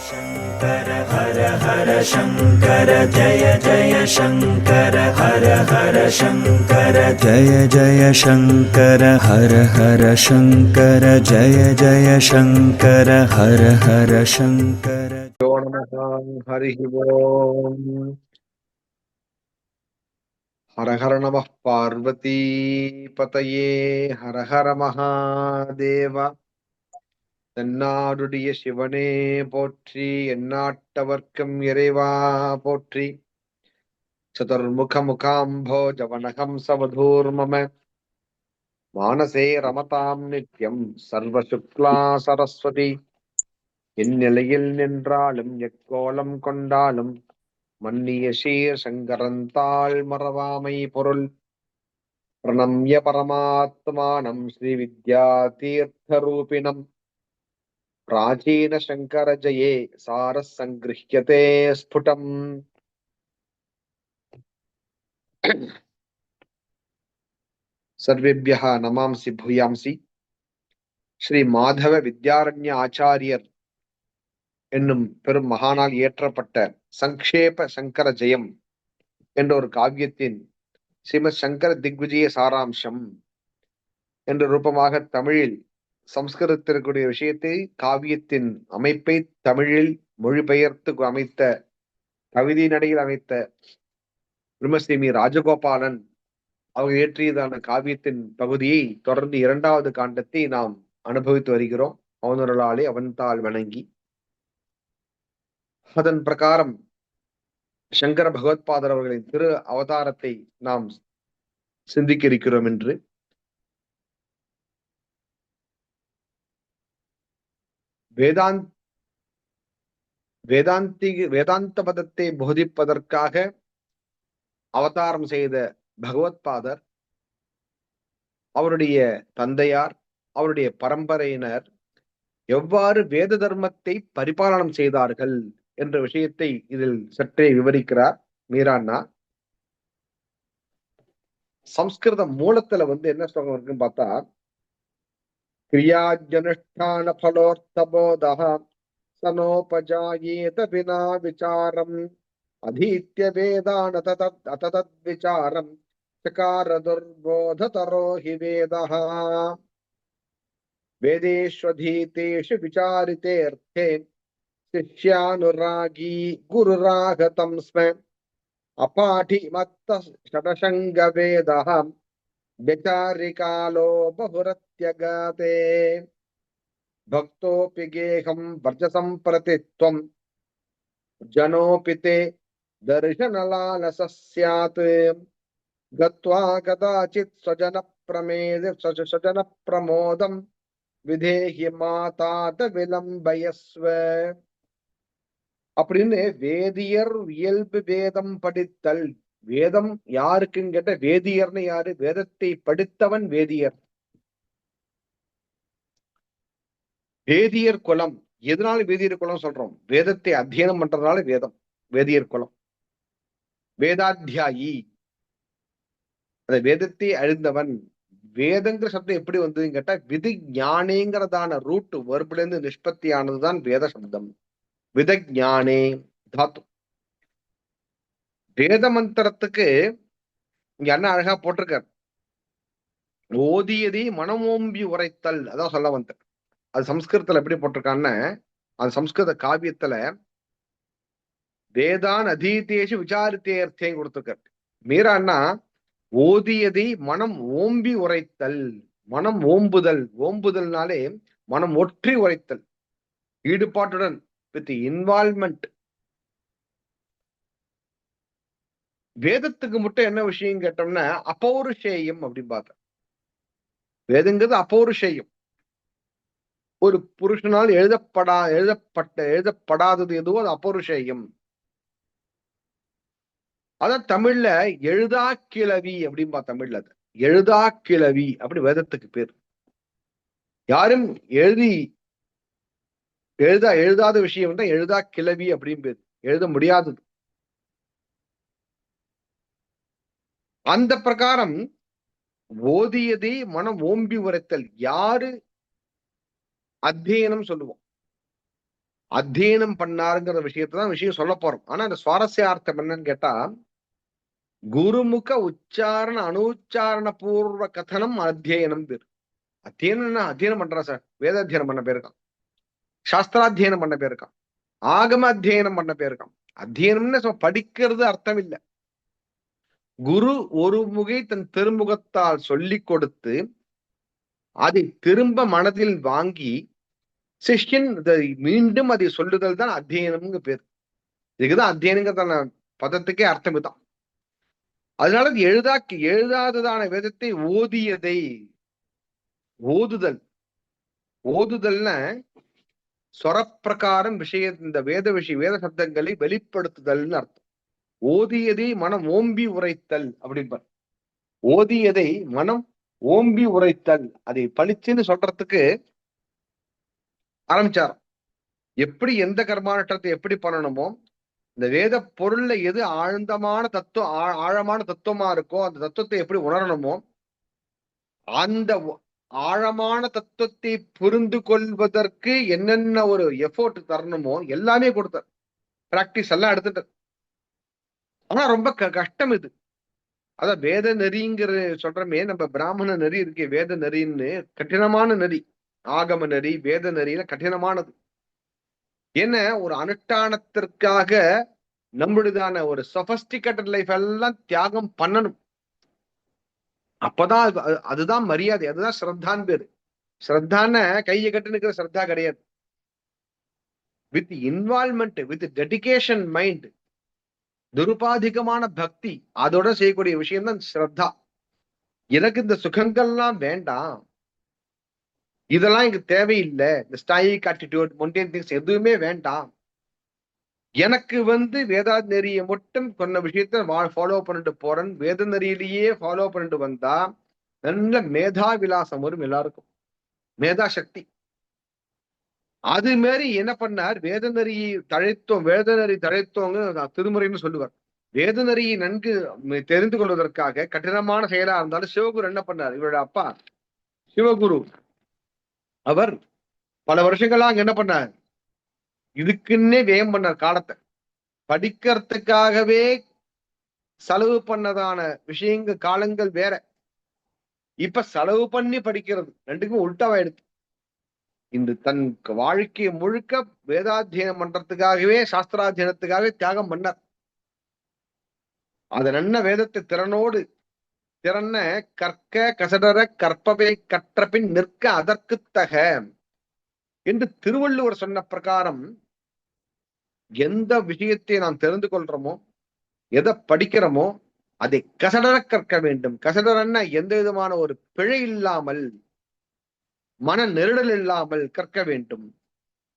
शंकर हर हर शंकर जय जय शंकर हर हर शंकर जय जय शंकर हर हर शंकर जय जय शंकर हर हर शंकर हरि ओम हर हर नमः पार्वती पतये हर हर महादेव தென்னாடுடைய சிவனே போற்றி எந்நாட்டவர்க்கும் இறைவா போற்றி சதுர்முக முகாம்போ ஜவனகம் சவதூர்மம மானசே ரமதாம் நித்யம் சர்வ சுக்லா சரஸ்வதி இந்நிலையில் நின்றாலும் எக்கோலம் கொண்டாலும் மன்னிய சீர் சங்கரந்தாள் மறவாமை பொருள் பிரணம்ய பரமாத்மானம் ஸ்ரீ வித்யா தீர்த்தரூபிணம் प्राचीन शंकर जये सार संगृह्यते स्फुटम सर्वेभ्यः नमांसि भूयांसि श्री माधव विद्यारण्य आचार्यर என்னும் பெரும் மகானால் இயற்றப்பட்ட சங்கேப சங்கர ஜெயம் என்ற ஒரு காவியத்தின் ஸ்ரீமத் சங்கர திக்விஜய சாராம்சம் என்ற ரூபமாக தமிழில் சம்ஸ்கிருதத்திற்குரிய விஷயத்தை காவியத்தின் அமைப்பை தமிழில் மொழிபெயர்த்து அமைத்த கவிதை நடையில் அமைத்த பிரம்மஸ்ரீமி ராஜகோபாலன் அவங்க இயற்றியதான காவியத்தின் பகுதியை தொடர்ந்து இரண்டாவது காண்டத்தை நாம் அனுபவித்து வருகிறோம். அவனொருளாலே அவன்தாள் வணங்கி அதன் பிரகாரம் சங்கர பகவத்பாதர் அவர்களின் திரு அவதாரத்தை நாம் சிந்திக்க இருக்கிறோம் என்று வேதாந்த பதத்தை போதிப்பதற்காக அவதாரம் செய்த பகவத்பாதர் அவருடைய தந்தையார் அவருடைய பரம்பரையினர் எவ்வாறு வேத தர்மத்தை பரிபாலனம் செய்தார்கள் என்ற விஷயத்தை இதில் சற்றே விவரிக்கிறார் மீராண்ணா. சம்ஸ்கிருத மூலத்துல என்ன ஸ்லோகம் இருக்குன்னு பார்த்தா, क्रियाज्यनुष्ठान फलोर्थबोधः सनोपजायेत विना विचारम् अधीत्य वेदान अततद्विचारम् चकार दुर्बोधतरो हि वेदः वेदेष्वधीतेषु विचारितेऽर्थे शिष्यानुरागी गुरुरागतं स्म अपाठि मत्तः षडशङ्गवेदः व्यचारिकालो बहुरत्यगाते भक्तोऽपि गेहं वर्जसम्प्रति त्वं जनोऽपि ते दर्शनलालसः स्यात् गत्वा कदाचित् स्वजनप्रमोदं विधेहि मातात विलम्बयस्व அப்படின்னு வேதியர் இயல்பு வேதம் படித்தல். வேதம் யாருக்குன்னு கேட்ட வேதியர்னு யாரு? வேதத்தை படித்தவன் வேதியர். வேதியர் குலம். எதனால வேதியர் குலம் சொல்றோம்? வேதத்தை அத்தியனம் பண்றதுனால வேதம் வேதியர் குலம். வேதாத்தியாயி, அந்த வேதத்தை அறிந்தவன். வேதங்கிற சப்தம் எப்படி வந்ததுன்னு கேட்டா, விதி ஞானேங்கிறதான ரூட் வெர்புல இருந்து நிஷ்பத்தி ஆனதுதான் வேத சப்தம். விதஞானே தாத்து. வேத மந்திரத்துக்கு இங்க என்ன அழகா போட்டிருக்கார், ஓதியதை மனமோம்பி உரைத்தல். அதான் சொல்ல வந்த. அது சம்ஸ்கிருதத்துல எப்படி போட்டிருக்கான்னு, அது சம்ஸ்கிருத காவியத்துல வேதான் அதீதேஷு விசாரித்தேர்த்தேன்னு கொடுத்திருக்கார். மீரான்னா ஓதியதை மனம் ஓம்பி உரைத்தல். மனம் ஓம்புதல். ஓம்புதல்னாலே மனம் ஒற்றி உரைத்தல், ஈடுபாட்டுடன், வித் இன்வால்வ்மெண்ட். வேதத்துக்கு மட்டும் என்ன விஷயம் கேட்டோம்னா அப்பௌருஷேயம் அப்படின்னு பார்த்தா, வேதங்கிறது அப்பௌருஷேயம். ஒரு புருஷனால் எழுதப்படாதது எதுவோ அது அப்பௌருஷேயம். அதான் தமிழ்ல எழுதா கிளவி அப்படின்பா. தமிழ்ல அது எழுதா கிளவி அப்படி வேதத்துக்கு பேர். யாரும் எழுதாத விஷயம் தான் எழுதா கிளவி அப்படின்னு பேர். எழுத முடியாதது. அந்த பிரகாரம் ஓதியதை மனம் ஓம்பி உரைத்தல். யாரு அத்தியனம் சொல்லுவோம், அத்தியனம் பண்ணாருங்கிற விஷயத்தான் விஷயம் சொல்ல போறோம். ஆனா அந்த சுவாரஸ்யார்த்தம் என்னன்னு கேட்டா, குருமுக உச்சாரண அனுச்சாரண பூர்வ கதனம் அத்தியனம் பேரு. அத்தியனம்னா அத்தியனம் பண்றான் சார். வேதாத்தியனம் பண்ண பேருக்கான், சாஸ்திராத்தியனம் பண்ண பேருக்கான், ஆகம அத்தியனம் பண்ண பேருக்கான். அத்தியனம்னு படிக்கிறது அர்த்தம் இல்ல. குரு ஒரு முகை தன் திருமுகத்தால் சொல்லிக் கொடுத்து அதை திரும்ப மனதில் வாங்கி சிஷ்யன் மீண்டும் அதை சொல்லுதல் தான் அத்தியனம்னு பேர். இதுக்குதான் அத்தியனங்கிறதான பதத்துக்கே அர்த்தம் இதுதான். அதனால எழுதாததான வேதத்தை ஓதியதை, ஓதுதல், ஓதுதல்னா சொரப்பிரகாரம் இந்த வேத சப்தங்களை வெளிப்படுத்துதல்னு அர்த்தம். ஓதியதை மனம் ஓம்பி உரைத்தல் அப்படின்பார். ஓதியதை மனம் ஓம்பி உரைத்தல், அதை பளிச்சுன்னு சொல்றதுக்கு ஆரம்பிச்சார். எப்படி எந்த கர்மானுஷ்டத்தை எப்படி பண்ணணுமோ, இந்த வேத பொருள்ல எது ஆழமான தத்துவமா இருக்கோ அந்த தத்துவத்தை எப்படி உணரணுமோ, அந்த ஆழமான தத்துவத்தை புரிந்து கொள்வதற்கு என்னென்ன ஒரு எஃபோர்ட் தரணுமோ எல்லாமே கொடுத்தார். பிராக்டிஸ் எல்லாம் எடுத்துட்டு. ஆனா ரொம்ப கஷ்டம் இது. அதான் வேத நெறிங்கிற சொல்றமே, நம்ம பிராமண நெறி இருக்கு, வேத நெறின்னு கடினமான நெறி. ஆகம நெறி, வேத நெறியில கடினமானது. ஏன்னா ஒரு அனுஷ்டானத்திற்காக நம்மளுதான ஒரு சொபஸ்டிகேட்டட் லைஃப் எல்லாம் தியாகம் பண்ணணும். அப்பதான் அதுதான் மரியாதை, அதுதான் ஸ்ரத்தான் பேரு. ஸ்ரத்தான கையை கட்டு நிக்கிற ஸ்ரத்தா கிடையாது. With involvement, with dedication mind, துருபாதிகமான பக்தி, அதோட செய்யக்கூடிய விஷயம் தான் ஸ்ரத்தா. எனக்கு இந்த சுகங்கள்லாம் வேண்டாம், இதெல்லாம் இங்க தேவையில்லை, இந்த ஸ்டாயிக் ஆட்டிடியூட், மொண்டேன் திங்ஸ் எதுவுமே வேண்டாம், எனக்கு வேதாத் நெறியை மட்டும் சொன்ன விஷயத்த ஃபாலோ பண்ணிட்டு போறேன், வேத நெறியிலேயே ஃபாலோ பண்ணிட்டு வந்தா நல்ல மேதா விலாசம் வரும் எல்லாருக்கும், மேதா சக்தி. அது மாதிரி என்ன பண்ணார், வேதநெறியை தழைத்தோங்க திருமுறைன்னு சொல்லுவார். வேதநெறியை நன்கு தெரிந்து கொள்வதற்காக கடினமான செயலா இருந்தாலும் சிவகுரு என்ன பண்ணார், இவரோட அப்பா சிவகுரு அவர் பல வருஷங்களா அங்க என்ன பண்ணார், இதுக்குன்னே வியம் பண்ணார் காலத்தை. படிக்கிறதுக்காகவே செலவு பண்ணதான விஷயங்கள் காலங்கள் வேற. இப்ப செலவு பண்ணி படிக்கிறது ரெண்டுக்கும் உல்டாவாயிடுது. இந்த தன் வாழ்க்கையை முழுக்க வேதாத்தியனம் பண்றதுக்காகவே, சாஸ்திராத்தியனத்துக்காகவே தியாகம் பண்ணார். அது நல்ல வேதத்தை திறன கற்க கசடர கற்பவை கற்ற பின் நிற்க அதற்குத்தக என்று திருவள்ளுவர் சொன்ன பிரகாரம் எந்த விஷயத்தை நாம் தெரிந்து கொள்றோமோ, எதை படிக்கிறோமோ அதை கசடர கற்க வேண்டும். கசடரன்னா எந்த விதமான ஒரு பிழை இல்லாமல், மன நெருடல் இல்லாமல் கற்க வேண்டும்.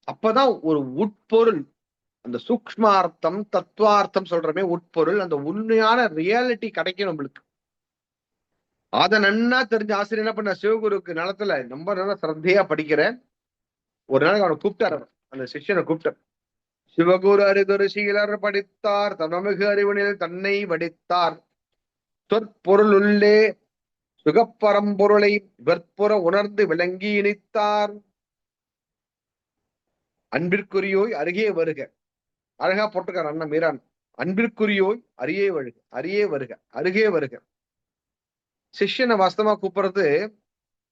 அப்பதான் ஒரு உட்பொருள், அந்த சூக்ஷ்மார்த்தம் தத்துவார்த்தம் சொல்றமே உட்பொருள், அந்த உண்மையான ரியாலிட்டி கிடைக்கும் நம்மளுக்கு. அதை நன்னா தெரிஞ்ச ஆசிரியர் என்ன பண்ண, சிவகுருக்கு நிலத்துல ரொம்ப நல்லா சிரத்தையா படிக்கிறேன். ஒரு நாளைக்கு அவனை கூப்பிட்டார், அந்த சிஷ்யனை கூப்பிட்டார். சிவகுரு அரிதொரு சீலர் படித்தார், தனமிகு அறிவனில் தன்னை வடித்தார், சொற்பொருள் உள்ளே சுகப்பரம்பொருளை வெற்புற உணர்ந்து விளங்கி இணைத்தார். அன்பிற்குரியோய் அருகே வருக, அழகா போட்டுக்கார் அண்ணன் மீரான். அன்பிற்குரியோய் அருகே வருக, அருகே வருக, அருகே வருக. சிஷ்யனை வாஸ்தவமா கூப்பிடுறது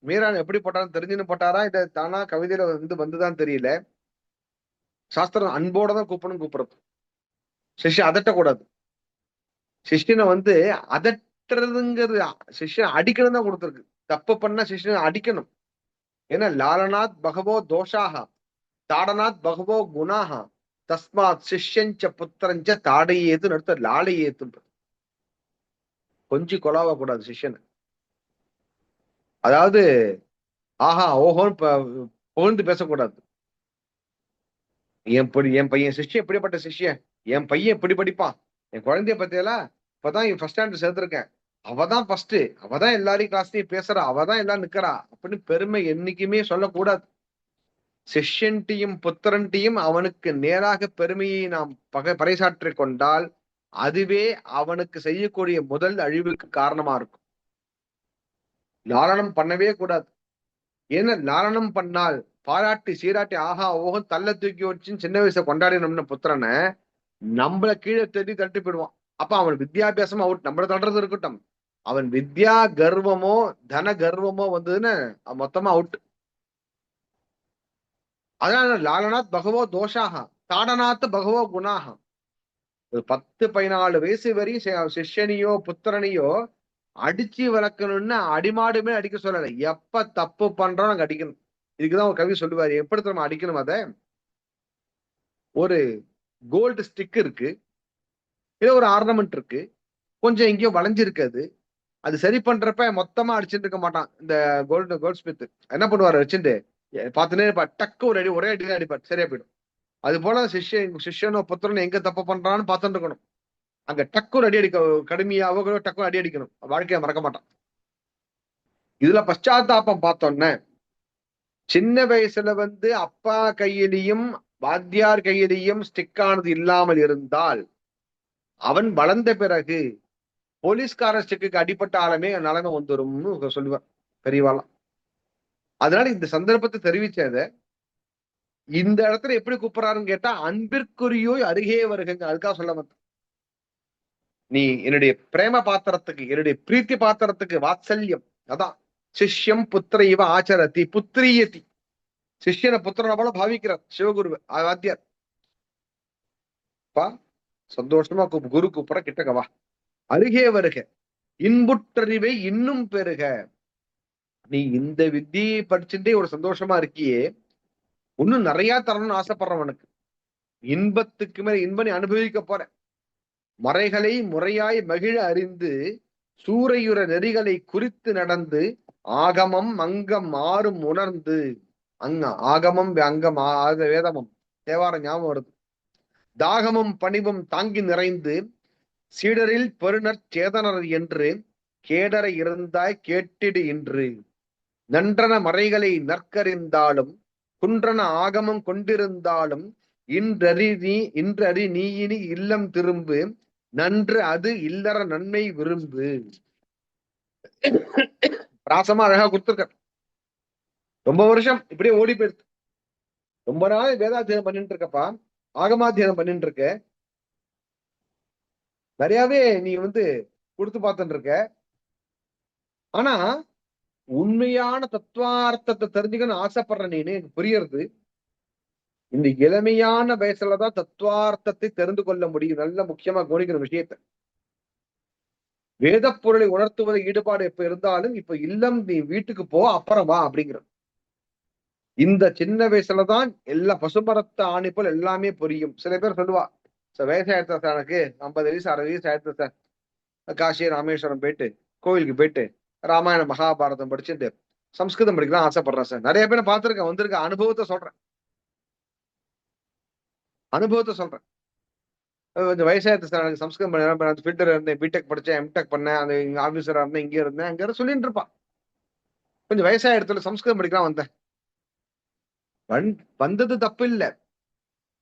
மீரான் எப்படி போட்டாலும் தெரிஞ்சுன்னு போட்டாரா, இதை தானா கவிதையில வந்துதான் தெரியல. சாஸ்திரம் அன்போட தான் கூப்பிடுறது. சிஷ்யன் அதட்டக்கூடாது. சிஷ்யனை அதட்டுறதுங்கிறது, சிஷ்யன் அடிக்கணும் தான் கொடுத்துருக்கு. தப்பு பண்ணா சிஷ்யனை அடிக்கணும். ஏன்னா லாலனாத் பகவோ தோஷாக தாடனாத் பகவோ குணாக தஸ்மாத் சிஷ்யஞ்ச புத்திரஞ்ச தாடையேத்து நடத்த லாலையேத்து. கொஞ்சம் கொலாவ கூடாது சிஷ்யனை. அதாவது ஆஹா ஓஹோன்னு புகழ்ந்து பேசக்கூடாது. என் பையன் சிஷ்யன் எப்படிப்பட்ட சிஷ்யன், என் பையன் எப்படி படிப்பான், என் குழந்தைய பத்தியல இப்பதான் ஃபர்ஸ்ட் ஸ்டாண்டர்ட் சேர்த்திருக்கேன், அவதான் ஃபர்ஸ்ட், அவதான் எல்லாரையும் கிளாஸ்லயும் பேசுறா, அவதான் எல்லாம் நிக்கிறா அப்படின்னு பெருமை என்னைக்குமே சொல்லக்கூடாது. சிஷ்யன்ட்டியும் புத்திரன்ட்டியும் அவனுக்கு நேராக பெருமையை நாம் பறைசாற்றி கொண்டால் அதுவே அவனுக்கு செய்யக்கூடிய முதல் அழிவுக்கு காரணமா இருக்கும். லாலனம் பண்ணவே கூடாது. ஏன்னா லாலனம் பண்ணால் பாராட்டி சீராட்டி ஆஹா ஓஹோ தள்ள தூக்கி வச்சுன்னு சின்ன வயசை கொண்டாடினோம்னு புத்திரனை நம்மள கீழே தட்டி போயிடுவான். அப்ப அவன் வித்யாபியாசம் அவுட். நம்மள தடுறது இருக்கட்டும், அவன் வித்யா கர்வமோ தன கர்வமோ வந்ததுன்னு மொத்தமா அவுட். அதனால லாலனாத் பகவோ தோஷாக தாடனாத் பகவோ குணாக. ஒரு 10-14 வயசு வரையும் சிஷ்யனையோ புத்திரனையோ அடிச்சு வளர்க்கணும்னு அடிமாடுமே அடிக்க சொல்லல. எப்ப தப்பு பண்றோம் நாங்க அடிக்கணும். இதுக்குதான் ஒரு கவி சொல்லுவாரு, எப்படி நம்ம அடிக்கணும். அத ஒரு கோல்டு ஸ்டிக் இருக்கு, இல்ல ஒரு ஆர்னமெண்ட் இருக்கு, கொஞ்சம் எங்கேயோ வளைஞ்சிருக்காது, அது சரி பண்றப்ப மொத்தமா அடிச்சுட்டு இருக்க மாட்டான். இந்த கோல்ட் ஸ்மித் என்ன பண்ணுவாரு, வச்சுட்டு பார்த்துனே டக்கு ஒரு அடி, ஒரே அடி அடிப்பார், சரியா போயிடும். அது போல சிஷ்யனோ புத்திரனோ எங்க தப்பு பண்றான்னு பார்த்துட்டு இருக்கணும். அங்க டக்கு ஒரு அடி அடிக்க, கடுமையாவோ டக்கு அடி அடிக்கணும், வாழ்க்கையை மறக்க மாட்டான். இதுல பశ్చాத்தாபம் பார்த்தோன்னே, சின்ன வயசுல அப்பா கையிலையும் வாத்தியார் கையிலையும் ஸ்டிக் ஆனது இல்லாமல் இருந்தால், அவன் வளர்ந்த பிறகு போலீஸ்கார ஸ்டிக்கு அடிப்பட்ட ஆளுமே நிலைமை வந்துரும்னு சொல்லுவார் பெரியவாளாம். அதனால இந்த சந்தர்ப்பத்தை தெரிவிச்சத இந்த இடத்துல எப்படி கூப்பிடுறாருன்னு கேட்டா, அன்பிற்குரியோ அருகே வருகங்க. அதுக்காக சொல்ல வந்த, நீ என்னுடைய பிரேம பாத்திரத்துக்கு, என்னுடைய பிரீத்தி பாத்திரத்துக்கு வாத்சல்யம். அதான் சிஷ்யம் புத்திர இவ ஆச்சரத்தி புத்திரியதி. சிஷ்யனை புத்திரனை போல பாவிக்கிறார் சிவகுரு வாத்தியார். சந்தோஷமா குரு கூப்பிட, கிட்டக்கவா, அருகே வருக, இன்புற்றறிவை இன்னும் பெருக. நீ இந்த வித்தியை படிச்சுட்டே ஒரு சந்தோஷமா இருக்கியே, இன்னும் நிறைய தரணும்னு ஆசைப்படுறவனுக்கு இன்பத்துக்கு மேல இன்ப நீ அனுபவிக்க போற. மறைகளை முறையாய் மகிழ அறிந்து சூறையுற நெறிகளை குறித்து நடந்து ஆகமம் அங்கம் மாறும் உணர்ந்து. ஆகமம் அங்கம் வேதமும் தேவாரம் ஞாபகம் வருது. தாகமும் பணிவும் தாங்கி நிறைந்து சீடரில் பெருநற் சேதனர் என்று கேடர இருந்தாய் கேட்டிடு இன்று. நன்றன மறைகளை நற்கறிந்தாலும் குன்றன ஆகமம் கொண்டிருந்தாலும் இன்றறி நீயினி இல்லம் திரும்பு நன்று அது இல்லற நன்மை விரும்பு. பிராசமா அழகா கொடுத்திருக்க. ரொம்ப வருஷம் இப்படியே ஓடி போயிடுது. ரொம்ப நாள் வேதாத்தியனம் பண்ணிட்டு இருக்கப்பா, ஆகமாத்தியனம் பண்ணிட்டு இருக்க, நிறையவே நீ கொடுத்து பார்த்துட்டு இருக்க. ஆனா உண்மையான தத்துவார்த்தத்தை தெரிஞ்சுக்கணும்னு ஆசைப்படுற நீனு புரியறது இந்த இளமையான வயசுலதான் தத்துவார்த்தத்தை தெரிந்து கொள்ள முடியும். நல்ல முக்கியமா கவனிக்கிற விஷயத்த, வேத பொருளை உணர்த்துவதை ஈடுபாடு எப்ப இருந்தாலும் இப்ப இல்லம் நீ வீட்டுக்கு போ அப்புறம் வா அப்படிங்கிற இந்த சின்ன வயசுலதான் எல்லா பசுமரத்த ஆணிப்போல் எல்லாமே புரியும். சில பேர் சொல்லுவா, வயசாயிடுத்தா சார், எனக்கு 50 வயசு 60 வயசு ஆயிடுத்து சார், காசி ராமேஸ்வரம் போயிட்டு கோவிலுக்கு போயிட்டு ராமாயண மகாபாரதம் படிச்சுட்டு சம்ஸ்கிருதம் படிக்கலாம் ஆசைப்படுறேன் சார். நிறைய பேர் பார்த்திருக்கேன், வந்திருக்க அனுபவத்தை சொல்றேன். கொஞ்சம் வயசாயிடுச்சு சார், எனக்கு சம்ஸ்கிருதம் பண்ண ஃபில்டர் இருந்தேன், பிடெக் படிச்சேன், எம்டெக் பண்ணேன், அந்த ஆபீசரா இருந்தேன், இங்கே இருந்தேன், அங்க சொல்லிட்டு இருப்பான். கொஞ்சம் வயசாயிடத்துல சம்ஸ்கிருதம் படிக்கலாம் வந்தேன். வந்தது தப்பு இல்ல,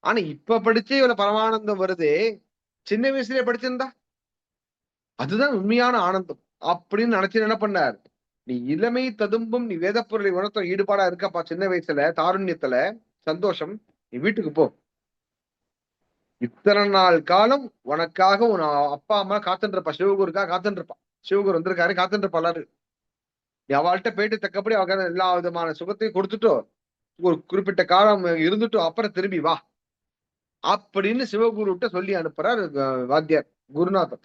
ஆனா இப்ப படிச்சு இவ்வளவு பரமானந்தம் வருது, சின்ன வயசுலயே படிச்சிருந்தா அதுதான் உண்மையான ஆனந்தம் அப்படின்னு நினைச்சு என்ன பண்ணார். நீ இளமை ததும்பும், நீ வேத பொருளை உணர்த்த ஈடுபாடா இருக்கப்பா, சின்ன வயசுல தாருண்யத்துல சந்தோஷம், நீ வீட்டுக்கு போ. இத்தனை நாள் காலம் உனக்காக உன் அப்பா அம்மா காத்துட்டு இருப்பா, சிவகுருக்காக காத்துட்டு இருப்பான். சிவகுரு வந்திருக்காரு, காத்துட்டு இருப்பாரு. நீ அவள்கிட்ட போயிட்டு தக்கப்படி அவ எல்லா விதமான சுகத்தையும் கொடுத்துட்டோ, ஒரு குறிப்பிட்ட காலம் இருந்துட்டோ, அப்புறம் திரும்பி வா அப்படின்னு சிவகுருட்ட சொல்லி அனுப்புறார் வாத்தியார் குருநாதர்.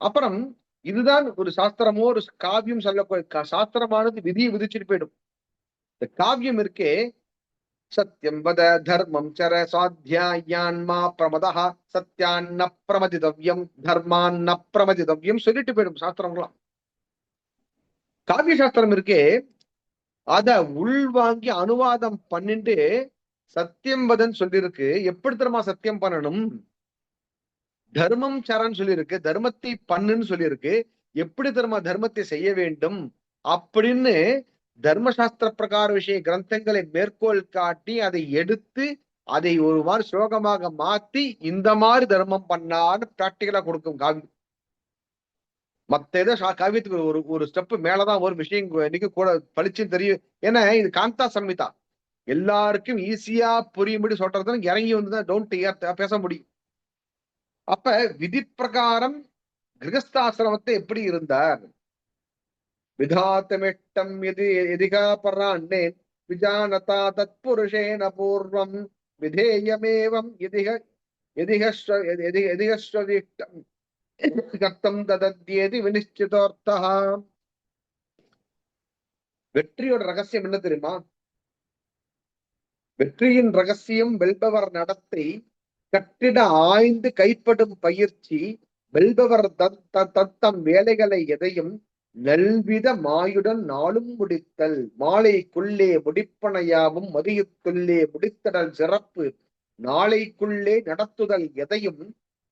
அப்புறம் இதுதான் ஒரு சாஸ்திரமோ ஒரு காவியம் சொல்லக்கூடிய சாஸ்திரமானது விதியை விதிச்சுட்டு போயிடும். இந்த காவியம் இருக்கே, சத்தியம் வத தர்மம் சர சுவாத்தியான்மா பிரமதா சத்தியான்ன பிரமதிதவ்யம் தர்மான்ன பிரமதிதவ்யம் சொல்லிட்டு போயிடும் சாஸ்திரங்களாம். காவிய சாஸ்திரம் இருக்கே, அத உள்வாங்கி அனுவாதம் பண்ணிட்டு சத்தியம் வதன் சொல்லியிருக்கு. எப்படி தெரியுமா சத்தியம் பண்ணணும், தர்மம் சரன்னு சொல்லியிருக்கு, தர்மத்தை பண்ணுன்னு சொல்லியிருக்கு. எப்படி தெரியுமா தர்மத்தை செய்ய வேண்டும் அப்படின்னு தர்மசாஸ்திர பிரகார விஷய கிரந்தங்களை மேற்கோள் காட்டி அதை எடுத்து அதை ஒரு மாதிரி ஸ்லோகமாக மாத்தி இந்த மாதிரி தர்மம் பண்ணான்னு பிராக்டிகலா கொடுக்கும் காவியம். மத்த ஏதோ காவியத்துக்கு ஒரு ஒரு ஸ்டெப் மேலதான் ஒரு விஷயம் இன்னைக்கு கூட பளிச்சுன்னு தெரியும். ஏன்னா இது காந்தா சம்மிதா, எல்லாருக்கும் ஈஸியா புரியும்படி சொல்றதுன்னு இறங்கி வந்துதான் டோன்ட் பேச முடியும். அப்ப விதி பிரகாரம் கிரகஸ்தாசிரமத்தை எப்படி இருந்தார்? விதாத்தமிட்டம் எதி எதிகா பராண்ணே விஜானதா தத்புருஷேன பூர்வம் விதேயமேவம் எதிகஸ்வதிஷ்டம் கர்த்தம் ததத்யேதி வினிச்சிதோர்த்தா. வெற்றியோட ரகசியம் என்ன தெரியுமா? வெற்றியின் ரகசியம் வெல்பவர் நடத்தை, கட்டிட ஆய்ந்து கைப்படும் பயிற்சி, வெல்பவர் தத்தம் வேலைகளை எதையும் நல்வித மாயுடன் நாளும் முடித்தல், மாலைக்குள்ளே முடிப்பனையாவும் மதியத்துள்ளே முடித்தடல் சிறப்பு, நாளைக்குள்ளே நடத்துதல் எதையும்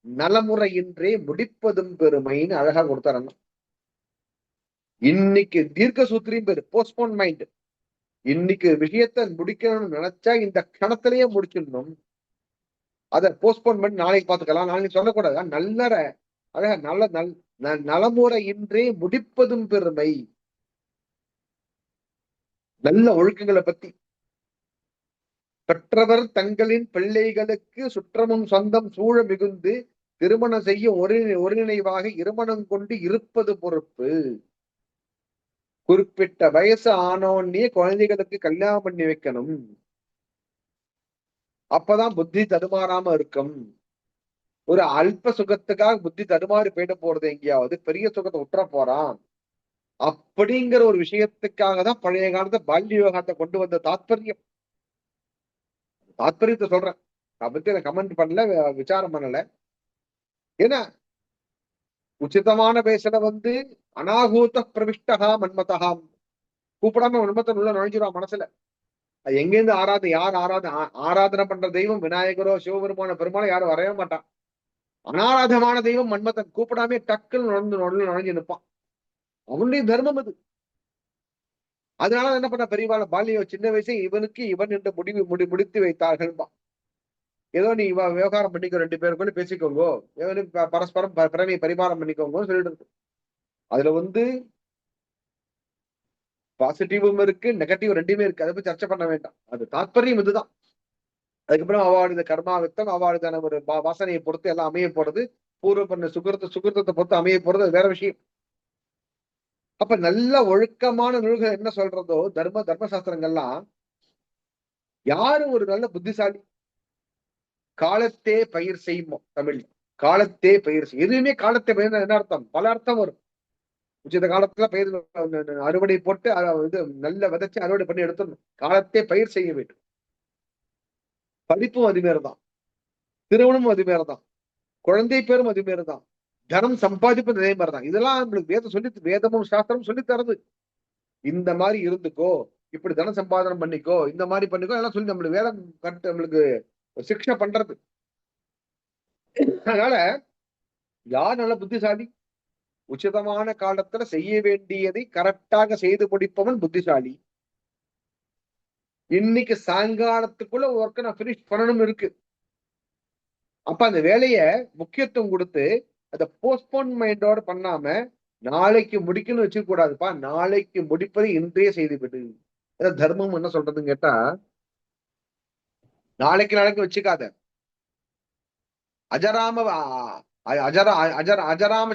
நலமுறையின்றே முடிப்பதும் பெருமைன்னு அழகா கொடுத்தாரண்ணா. இன்னைக்கு தீர்க்க சூத்திரியும் பேரு போஸ்ட்போன் மைண்ட். இன்னைக்கு விஷயத்த முடிக்கணும்னு நினைச்சா இந்த கணத்திலேயே முடிச்சிடணும். அதை போஸ்ட்போன் பண்ணி நாளைக்கு பார்த்துக்கலாம், நாளைக்கு சொல்லக்கூடாது. நல்லற அழகா நல்ல நலமுறையின்றே முடிப்பதும் பெருமை. நல்ல ஒழுக்கங்களை பத்தி, பெற்றவர் தங்களின் பிள்ளைகளுக்கு சுற்றமும் சொந்தம் சூழ மிகுந்து திருமணம் செய்ய ஒருங்கிணைவாக இருமணம் கொண்டு இருப்பது பொறுப்பு. குறிப்பிட்ட வயசு ஆனோன்னே குழந்தைகளுக்கு கல்யாணம் பண்ணி வைக்கணும். அப்பதான் புத்தி தடுமாறாம இருக்கும். ஒரு அல்ப சுகத்துக்காக புத்தி தடுமாறி போயிட போறது, எங்கேயாவது பெரிய சுகத்தை உற்ற போறான் அப்படிங்கிற ஒரு விஷயத்துக்காக தான் பழைய காலத்தை பால்ய விவகாரத்தை கொண்டு வந்த தாத்பரியம். தாத்பரியத்தை சொல்றேன், அதை பத்தி நான் கமெண்ட் பண்ணல, விசாரம் பண்ணல. ஏன்னா உச்சிதமான வயசுல அனாகூத பிரவிஷ்டகா மன்மதகாம், கூப்பிடாம மன்மத்தன் உள்ள நுழைஞ்சிருவான் மனசுல. அது எங்கேருந்து யார் ஆராதனை பண்ற தெய்வம் விநாயகரோ சிவபெருமான பெருமாளோ யாரும் வரைய மாட்டான். அனாராதமான தெய்வம் மன்மத்தன், கூப்பிடாமே டக்குன்னு நுழைஞ்சு நிற்பான். அவனுடைய தர்மம் அது. அதனால என்ன பண்ண, பெரியவாள பாலிய சின்ன வயசே இவனுக்கு இவன் என்ற முடித்து வைத்தார்கள். ஏதோ நீ விவகாரம் பண்ணிக்கோ, 2 பேருக்குள்ள பேசிக்கோங்க, பரஸ்பரம் பிறவி பரிமாறம் பண்ணிக்கோங்க சொல்லிட்டு. அதுல பாசிட்டிவும் இருக்கு, நெகட்டிவ் ரெண்டுமே இருக்கு. அதை போய் சர்ச்சை பண்ண வேண்டாம். அது தாற்பயம் இதுதான். அதுக்கப்புறம் அவாளுடைய கர்மாவித்தம், அவாளுதான ஒரு வாசனையை பொறுத்து எல்லாம் அமைய போறது, பூர்வ பண்ண சுகிருத்தத்தை பொறுத்து அமைய போறது, அது வேற விஷயம். அப்ப நல்ல ஒழுக்கமான நூல்கள் என்ன சொல்றதோ, தர்மசாஸ்திரங்கள்லாம், யாரு ஒரு நல்ல புத்திசாலி, காலத்தே பயிர் செய்வோம். தமிழ் காலத்தே பயிர் செய்யும். எதுவுமே காலத்தை பயிர் என்ன அர்த்தம்? பல அர்த்தம் வரும். உச்சித காலத்துல பயிர் அறுவடை போட்டு நல்ல விதைச்சு அறுவடை பண்ணி எடுத்துடணும். காலத்தே பயிர் செய்ய வேண்டும். படிப்பும் அது மாதிரிதான், திருமணமும் அது மாதிரிதான், குழந்தை பேரும் அது மாதிரிதான், தனம் சம்பாதிப்பது அதே மாதிரிதான். இதெல்லாம் நம்மளுக்கு வேதமும் சாஸ்திரமும் சொல்லி தரது. இந்த மாதிரி இருந்துக்கோ, இப்படி தன சம்பாதனம் பண்ணிக்கோ, இந்த மாதிரி பண்ணிக்கோ எல்லாம் சொல்லி நம்மளுக்கு வேதம் நம்மளுக்கு சிக்ஷை பண்றது. அதனால யார் நல்ல புத்திசாலி? உச்சிதமான காலத்துல செய்ய வேண்டியதை கரெக்டாக செய்து முடிப்பவன் புத்திசாலி. இன்னைக்கு சாயங்காலத்துக்குள்ள ஒர்க்க நான் பினிஷ் பண்ணணும் இருக்கு. அப்ப அந்த வேலைய முக்கியத்துவம் கொடுத்து அதை போஸ்ட்போன் மைண்டோட பண்ணாம நாளைக்கு முடிக்கணும்னு வச்சுக்க கூடாதுப்பா. நாளைக்கு முடிப்பதை இன்றைய செய்துவிடு. தர்மம் என்ன சொல்றதுன்னு கேட்டா, நாளைக்கு வச்சுக்காத. அஜராம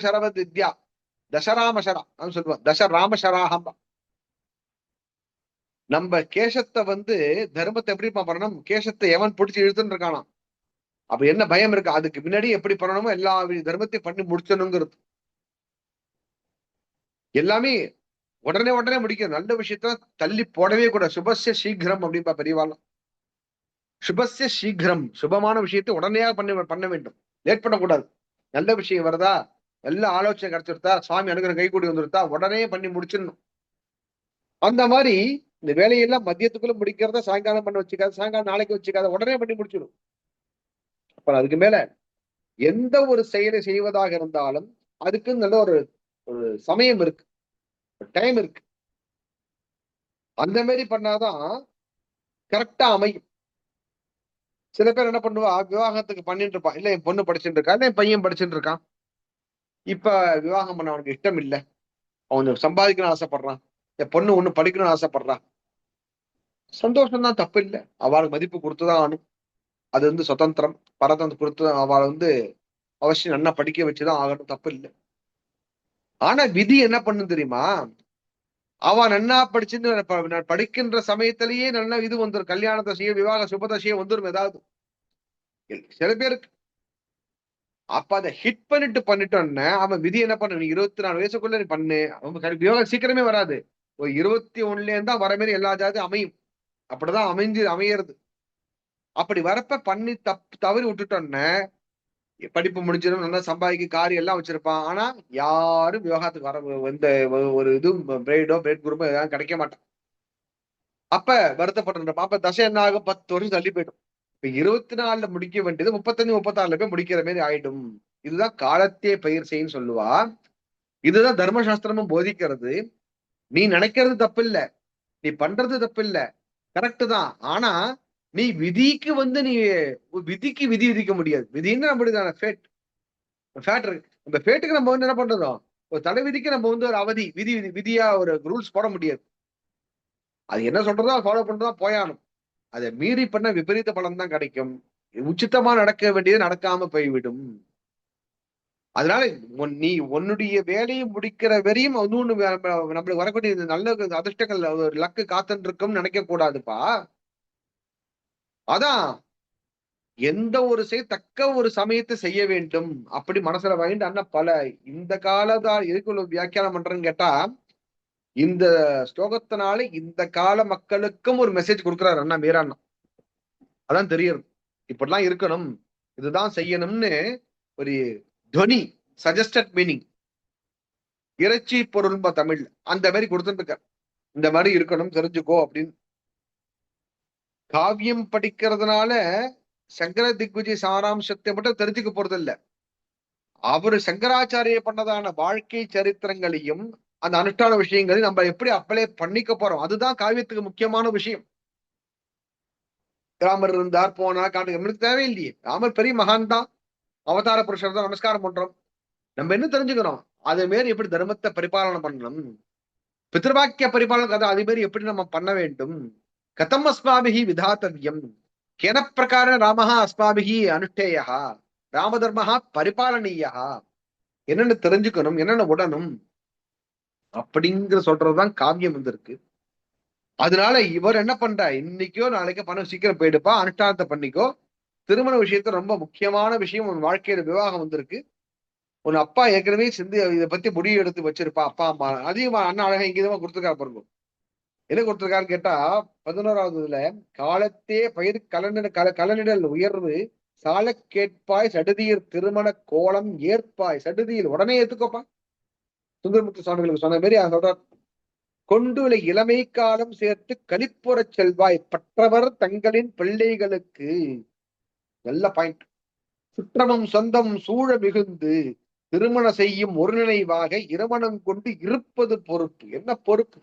சரவத் வித்யா தசராமசரா சொல்லுவான். தசராமசராகம். நம்ம கேசத்தை தர்மத்தை எப்படி பண்ணணும்? கேசத்தை எவன் பிடிச்சி இழுத்துன்னு இருக்கானா, அப்ப என்ன பயம் இருக்கு? அதுக்கு முன்னாடி எப்படி பண்ணணுமோ எல்லா தர்மத்தையும் பண்ணி முடிச்சணுங்கிறது. எல்லாமே உடனே முடிக்கும். நல்ல விஷயத்த தள்ளி போடவே கூட. சுபஸ்ய சீக்கிரம் அப்படின்பா பெரியவாள். சுபஸ்ய சீக்கிரம், சுபமான விஷயத்தை உடனே பண்ண வேண்டும். லேட் பண்ணக்கூடாது. நல்ல விஷயம் வருதா, நல்ல ஆலோசனை கிடைச்சிருத்தா, சுவாமி அனுகிரகம் கைகூடி வந்துருத்தா, உடனே பண்ணி முடிச்சிடணும். அந்த மாதிரி இந்த வேலையெல்லாம் மதியத்துக்குள்ள முடிக்கிறத சாயங்காலம் பண்ண வச்சுக்காது, சாயங்காலம் நாளைக்கு வச்சுக்காத, உடனே பண்ணி முடிச்சிடும். அப்புறம் அதுக்கு மேல எந்த ஒரு செயலை செய்வதாக இருந்தாலும் அதுக்கு நல்ல ஒரு சமயம் இருக்கு, டைம் இருக்கு. அந்த மாதிரி பண்ணாதான் கரெக்டா அமையும். சில பேர் என்ன பண்ணுவா, விவாகத்துக்கு பண்ணிட்டு இருப்பான். இல்ல என் பொண்ணு படிச்சுட்டு இருக்கா, இல்ல என் பையன் படிச்சுட்டு இருக்கான், இப்ப விவாகம் பண்ண அவனுக்கு இஷ்டம் இல்லை, அவன் சம்பாதிக்கணும்னு ஆசைப்படுறான், என் பொண்ணு ஒண்ணு படிக்கணும்னு ஆசைப்படுறான், சந்தோஷம் தான், தப்பு இல்லை. அவளுக்கு மதிப்பு கொடுத்துதான் ஆகணும். அது சுதந்திரம், பரதந்திரம் கொடுத்து அவளை அவசியம் நல்லா படிக்க வச்சுதான் ஆகணும், தப்பு இல்லை. ஆனா விதி என்ன பண்ணும் தெரியுமா? அவன் நன்னா படிச்சுன்னு படிக்கின்ற சமயத்திலேயே நல்லா இது வந்துடும், கல்யாணத்தை செய்ய, விவாக சுபதசைய வந்துடும் ஏதாவது சில பேருக்கு. அப்ப அதை ஹிட் பண்ணிட்டோன்னு அவன் விதி என்ன பண்ண, நீ 24 வயசுக்குள்ள நீ பண்ணு, அவன் விவாகம் சீக்கிரமே வராது, ஒரு 21 இருந்தா வர மாதிரி எல்லா ஜாதி அமையும், அப்படிதான் அமையறது. அப்படி வரப்ப பண்ணி தவறி விட்டுட்டோன்னு படிப்பு முடிஞ்சிடும், நல்லா சம்பாதிக்க காரியம் எல்லாம் வச்சிருப்பான், ஆனா யாரும் விவாகத்துக்கு வர எந்த ஒரு இது பிரைட் குரூப்போ எதாவது கிடைக்க மாட்டான். அப்ப வருத்தப்பட்டு அப்ப தசை என்ன ஆகும், 10 வருஷம் தள்ளி போயிடும். இப்ப 24 முடிக்க வேண்டியது 35 36 போய் முடிக்கிற மாதிரி ஆயிடும். இதுதான் காலத்தே பயிர் செய்ன்னு சொல்லுவா. இதுதான் தர்மசாஸ்திரமும் போதிக்கிறது. நீ நினைக்கிறது தப்பு இல்ல, நீ பண்றது தப்பு இல்ல, கரெக்ட் தான். ஆனா நீ விதிக்கு நீ விதிக்கு விதி விதிக்க முடியாது. விதின்னு நம்மளுதான ஃபேட் இருக்கு. அந்த ஃபேட்டுக்கு நம்ம என்ன பண்றோம், ஒரு தடை விதிக்கு நம்ம ஒரு அவதி விதியா ஒரு ரூல்ஸ் போட முடியாது. அது என்ன சொல்றதோ ஃபாலோ பண்றதா போயானும். அதை மீறி பண்ண விபரீத பலன் தான் கிடைக்கும். உச்சிதமா நடக்க வேண்டியது நடக்காம போய்விடும். அதனால நீ உன்னுடைய வேலையை முடிக்கிற வரையும் நம்மளுக்கு வரக்கூடிய நல்ல அதிர்ஷ்டங்கள் லக்கு காத்துட்டு இருக்கும்னு நினைக்க கூடாதுப்பா. அதான் எந்த ஒரு தக்க ஒரு சமயத்தை செய்ய வேண்டும் அப்படி மனசுல வாங்கிட்டு அண்ணா பல இந்த காலதான் எதுக்கு வியாக்கியானம் பண்றேன்னு கேட்டா, இந்த ஸ்லோகத்தினால இந்த கால மக்களுக்கும் ஒரு மெசேஜ் கொடுக்குறாரு அண்ணா மீராண்ணா. அதான் தெரியுது இப்படிலாம் இருக்கணும், இதுதான் செய்யணும்னு ஒரு துவனி, சஜஸ்டட் மீனிங், இறைச்சி பொருள் தமிழ் அந்த மாதிரி கொடுத்துட்டு இருக்க. இந்த மாதிரி இருக்கணும் தெரிஞ்சுக்கோ அப்படின்னு. காவியம் படிக்கிறதுனால சங்கர திக்விஜய் சாராம்சத்தை மட்டும் தெரிஞ்சுக்க போறது இல்ல, அவரு சங்கராச்சாரிய பண்ணதான வாழ்க்கை சரித்திரங்களையும் அந்த அனுஷ்டான விஷயங்களையும் நம்ம எப்படி அப்ளை பண்ணிக்க போறோம், அதுதான் காவியத்துக்கு முக்கியமான விஷயம். ராமர் இருந்தார் போனா காட்டு, நம்மளுக்கு தேவையில்லையே, ராமர் பெரிய மகான் தான், அவதார புருஷர் தான், நமஸ்காரம் பண்றோம். நம்ம என்ன தெரிஞ்சுக்கிறோம், அதே மாரி எப்படி தர்மத்தை பரிபாலனை பண்ணணும், பித்ருவாக்கிய பரிபாலன கதை அதே மாதிரி எப்படி நம்ம பண்ண வேண்டும், கதம் அஸ்மாபிகி விதாத்தவியம், கேன பிரகார ராமஹா அஸ்மாபிகி அனுஷ்டேயா, ராமதர்மஹா பரிபாலனீயா, என்னென்ன தெரிஞ்சுக்கணும், என்னென்ன உடனும் அப்படிங்கிற சொல்றதுதான் காவியம் இருக்கு. அதனால இவர் என்ன பண்றா, இன்னைக்கோ நாளைக்கோ பணம் சீக்கிரம் போயிடுப்பா, அனுஷ்டானத்தை பண்ணிக்கோ, திருமண விஷயத்த ரொம்ப முக்கியமான விஷயம், உன் வாழ்க்கையில விவாகம் வந்திருக்கு, உன் அப்பா ஏற்கனவே இதை பத்தி முடிவு எடுத்து வச்சிருப்பா, அப்பா அம்மா அதிகமா அண்ணா அழகா இங்கேதான் கொடுத்துருக்காரு பாருங்க. என்ன கொடுத்திருக்காருன்னு கேட்டா 11வதுல, காலத்தே பயிர் கலனிடல் உயர்வு சால கேட்பாய் சடுதியில் திருமண கோலம் ஏற்பாய், சடுதியில் உடனே ஏத்துக்கோப்பா. சுந்தரமுத்து சுவாமிகளுக்கு சொன்ன மாதிரி அதை சொல்றார், கொண்டுல இளமை காலம் சேர்த்து கலிப்புறச் செல்வாய் பற்றவர் தங்களின் பிள்ளைகளுக்கு. நல்ல பாயிண்ட். சுற்றமும் சொந்தம் சூழ மிகுந்து திருமண செய்யும் ஒரு நினைவாக இருமணம் கொண்டு இருப்பது பொறுப்பு. என்ன பொறுப்பு,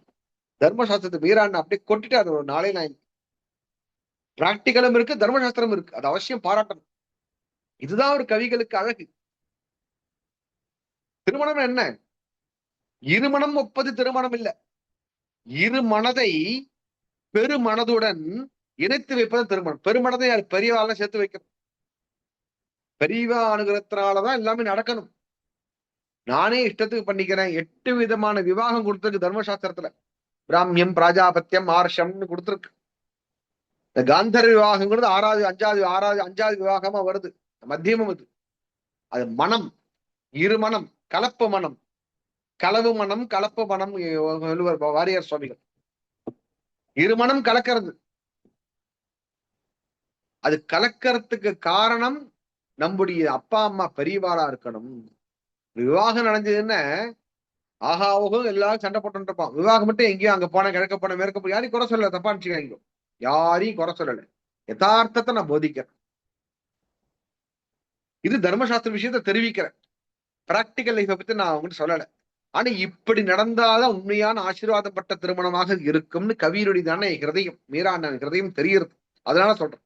தர்மசாஸ்திரத்தை மீறான்னு அப்படியே கொண்டுட்டு அது ஒரு நாளே நான் பிராக்டிக்கலும் இருக்கு, தர்மசாஸ்திரம் இருக்கு, அது அவசியம் பாராட்டணும். இதுதான் ஒரு கவிகளுக்கு அழகு. திருமணம் என்ன, இருமணம் ஒப்பது திருமணம் இல்ல, இரு மனதை பெருமனதுடன் இணைத்து வைப்பது திருமணம். பெருமனதை பெரியவாள சேர்த்து வைக்கணும், பெரியவா அனுகிரகத்தினாலதான் எல்லாமே நடக்கணும். நானே இஷ்டத்துக்கு பண்ணிக்கிறேன், 8 விதமான விவாகம் கொடுத்திருக்கு தர்மசாஸ்திரத்துல, பிராமியம் பிராஜாபத்தியம் ஆர்ஷம்னு கொடுத்திருக்கு. இந்த காந்தர் விவாகங்கிறது 5வது விவாகமா வருது, மத்தியமம் இது. அது மனம், இருமணம், கலப்பு மனம், களவு மனம், கலப்பு மனம் வாரியார் சுவாமிகள். இருமணம் கலக்கிறது, அது கலக்கிறதுக்கு காரணம் நம்முடைய அப்பா அம்மா பெரியவாளா இருக்கணும். விவாகம் நடந்ததுன்னா ஆஹா ஓகம் எல்லாரும் சண்டை போட்டு இருப்பான், விவாகம் மட்டும் எங்கேயும் அங்க போன கிழக்க போன மேற்க போய் யாரையும் குறை சொல்லல, தப்பா நினைச்சுக்காங்க, யாரையும் குறை சொல்லல, யதார்த்தத்தை நான் போதிக்கிறேன். இது தர்மசாஸ்திர விஷயத்த தெரிவிக்கிறேன், பிராக்டிக்கல் லைஃபை பத்தி நான் அவங்ககிட்ட சொல்லல. ஆனா இப்படி நடந்தாதான் உண்மையான ஆசீர்வாதப்பட்ட திருமணமாக இருக்கும்னு கவியருடையதான ஹிருதயம், மீரான ஹிருதயம் தெரியுது. அதனால சொல்றேன்,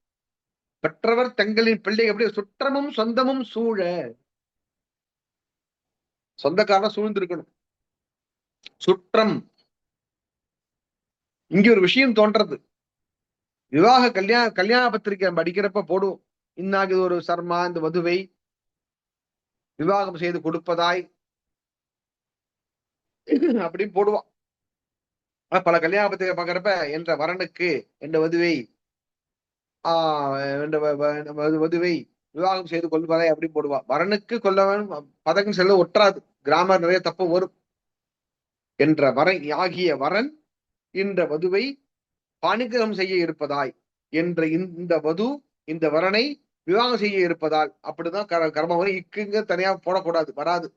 பெற்றவர் தங்களின் பிள்ளை எப்படி சுற்றமும் சொந்தமும் சூழ. சொந்தக்காரன் சூழ்ந்திருக்கணும். சுற்றம். இங்க ஒரு விஷயம் தோன்றது. விவாக கல்யாண பத்திரிகை நம்ம அடிக்கிறப்ப போடுவோம். இன்னாக இது ஒரு சர்மா இந்த வதுவை விவாகம் செய்து கொடுப்பதாய் அப்படின்னு போடுவான். பல கல்யாண பத்திரிகை பாக்குறப்ப என்ற வரனுக்கு என்ற வதுவை வதுவை விவாகம் செய்து கொள்வதாய் அப்படி போடுவா. வரனுக்கு கொல்லவன் பதக்கம் செல்ல ஒற்றாது. கிராமர் நிறைய தப்பு வரும். என்ற வரன் ஆகிய வரன் என்ற வதுவை பாணிகிரகம் செய்ய இருப்பதாய் என்ற இந்த வது இந்த வரனை விவாகம் செய்ய இருப்பதால் அப்படிதான் கர்மம் வரும். இக்குங்க தனியா போடக்கூடாது, வராது.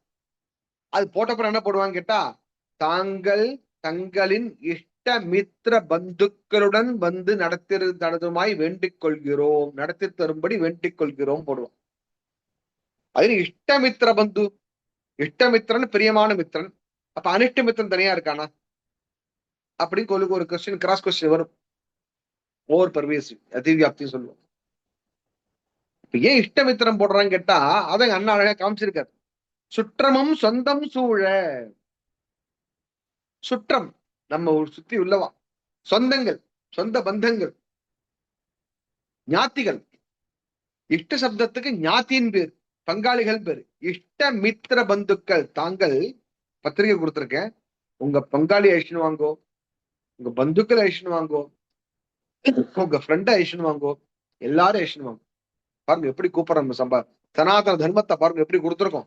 அது போட்டப்பறம் என்ன போடுவாங்க கேட்டா, தாங்கள் தங்களின் இஷ்டமித்திர பந்துக்களுடன் வந்து நடத்துமாய் வேண்டிக் கொள்கிறோம், நடத்தி தரும்படி வேண்டிக் கொள்கிறோம் போடுவோம். அது இஷ்டமித்திர பந்து. இஷ்டமித்திரன் பிரியமான மித்திரன். அப்ப அனிஷ்டமித்திரன் தனியா இருக்கானா அப்படின்னு ஒரு கொஸ்டின், கிராஸ் கொஸ்டின் வரும். ஓவர் பர்வேசிவ் அதிவியாப்தி சொல்லுவோம். ஏன் இஷ்டமித்திரம் போடுறான்னு கேட்டா, அதை அண்ணா அழகா காமிச்சிருக்காரு. சுற்றமும் சொந்தம் சூழ. சுற்றம் நம்ம சுத்தி உள்ளவா, சொந்தங்கள் சொந்த பந்தங்கள், ஞாத்திகள். இஷ்ட சப்தத்துக்கு ஞாத்தியின் பேர், பங்காளிகள் பேர். இஷ்ட மித்திர பந்துக்கள். தாங்கள் பத்திரிகை கொடுத்திருக்கேன், உங்க பங்காளி அழிச்சுன்னு வாங்கோ, உங்க பந்துக்கள் அழிச்சுன்னு வாங்கோ, உங்க ஃப்ரெண்ட் அழிச்சுன்னு வாங்கோ, எல்லாரும் அழிச்சுன்னு வாங்கோ. பாருங்க எப்படி கூப்பிடுறோம். சம்பா சனாதன தர்மத்தை பாருங்க எப்படி கொடுத்துருக்கோம்.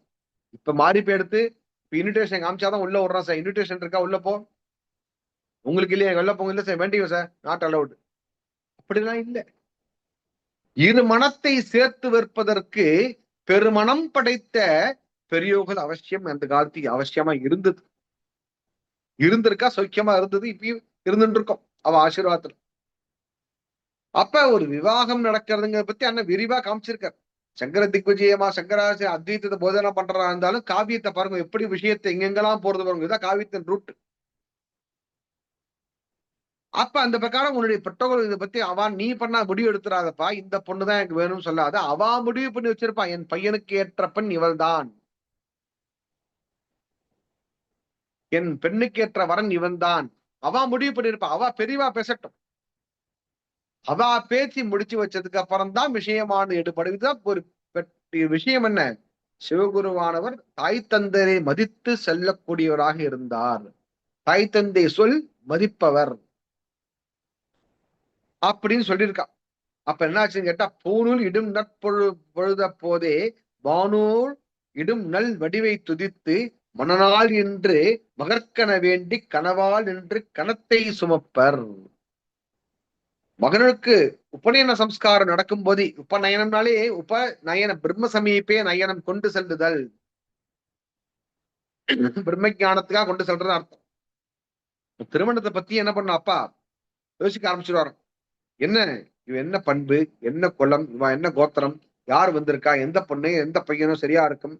இப்ப மாறி போய் எடுத்து இப்ப இன்விடேஷன் காமிச்சாதான் உள்ள விடுறான் சார். இன்விடேஷன் இருக்கா உள்ள போ, உங்களுக்கு இல்லையா வெளில போங்க, இல்ல சார் வேண்டிய சார் நாட் அலவுட். அப்படிலாம் இல்ல. இரு மனத்தை சேர்த்து வைப்பதற்கு பெருமனம் படைத்த பெரியோர்கள் அவசியம் அந்த காலத்துக்கு அவசியமா இருந்தது. இருந்திருக்கா, சௌக்கியமா இருந்தது, இப்பயும் இருந்துட்டு இருக்கோம் அவ ஆசீர்வாதத்துல. அப்ப ஒரு விவாகம் நடக்கிறதுங்கிறத பத்தி அண்ணன் விரிவா காமிச்சிருக்காரு. சங்கர திக்விஜயமா சங்கராசி அத்வைத்தத்தை போதனை பண்றதா இருந்தாலும் காவியத்தை பாருங்க எப்படி விஷயத்தை எங்கெங்கெல்லாம் போறது பாருங்க. இதுதான் காவியத்தின் ரூட். அப்ப அந்த பிரகாரம் உன்னுடைய பெற்றோர்கள் இதை பத்தி நீ பண்ணா முடிவு எடுத்துறாதப்பா, இந்த பொண்ணுதான் எனக்கு வேணும்னு சொல்லாத. அவா முடிவு பண்ணி வச்சிருப்பா, என் பையனுக்கு ஏற்ற பெண் இவள் தான், என் பெண்ணுக்கு ஏற்ற வரன் இவன் தான். அவா முடிவு பண்ணிருப்பா. அவா பெரியவா பேசட்டும். அவா பேசி முடிச்சு வச்சதுக்கு அப்புறம் தான் விஷயமான எடுபடுதான் ஒரு விஷயம். என்ன, சிவகுருவானவர் தாய் தந்தரை மதித்து செல்லக்கூடியவராக இருந்தார். தாய் தந்தை சொல் மதிப்பவர் அப்படின்னு சொல்லியிருக்கா. அப்ப என்னாச்சுன்னு கேட்டா, பூநூல் இடும் நற்பொழுத போதே வானூல் இடும் நல் வடிவை துதித்து மணநாள் என்று மகற்கன வேண்டி கனவால் என்று கணத்தை சுமப்பர். மகனுக்கு உபநயன சம்ஸ்காரம் நடக்கும் போது, உபநயனம்னாலே உபநயன பிரம்ம சமீபே நயனம் கொண்டு செல்லுதல், பிரம்ம ஞானத்துக்காக கொண்டு செல்றது அர்த்தம். திருமணத்தை பத்தி என்ன பண்ண அப்பா யோசிக்க ஆரம்பிச்சுடுவாரு. என்ன இவன், என்ன பண்பு, என்ன குலம், இவன் என்ன கோத்திரம், யார் வந்திருக்கா, எந்த பொண்ணு எந்த பையனும் சரியா இருக்கும்,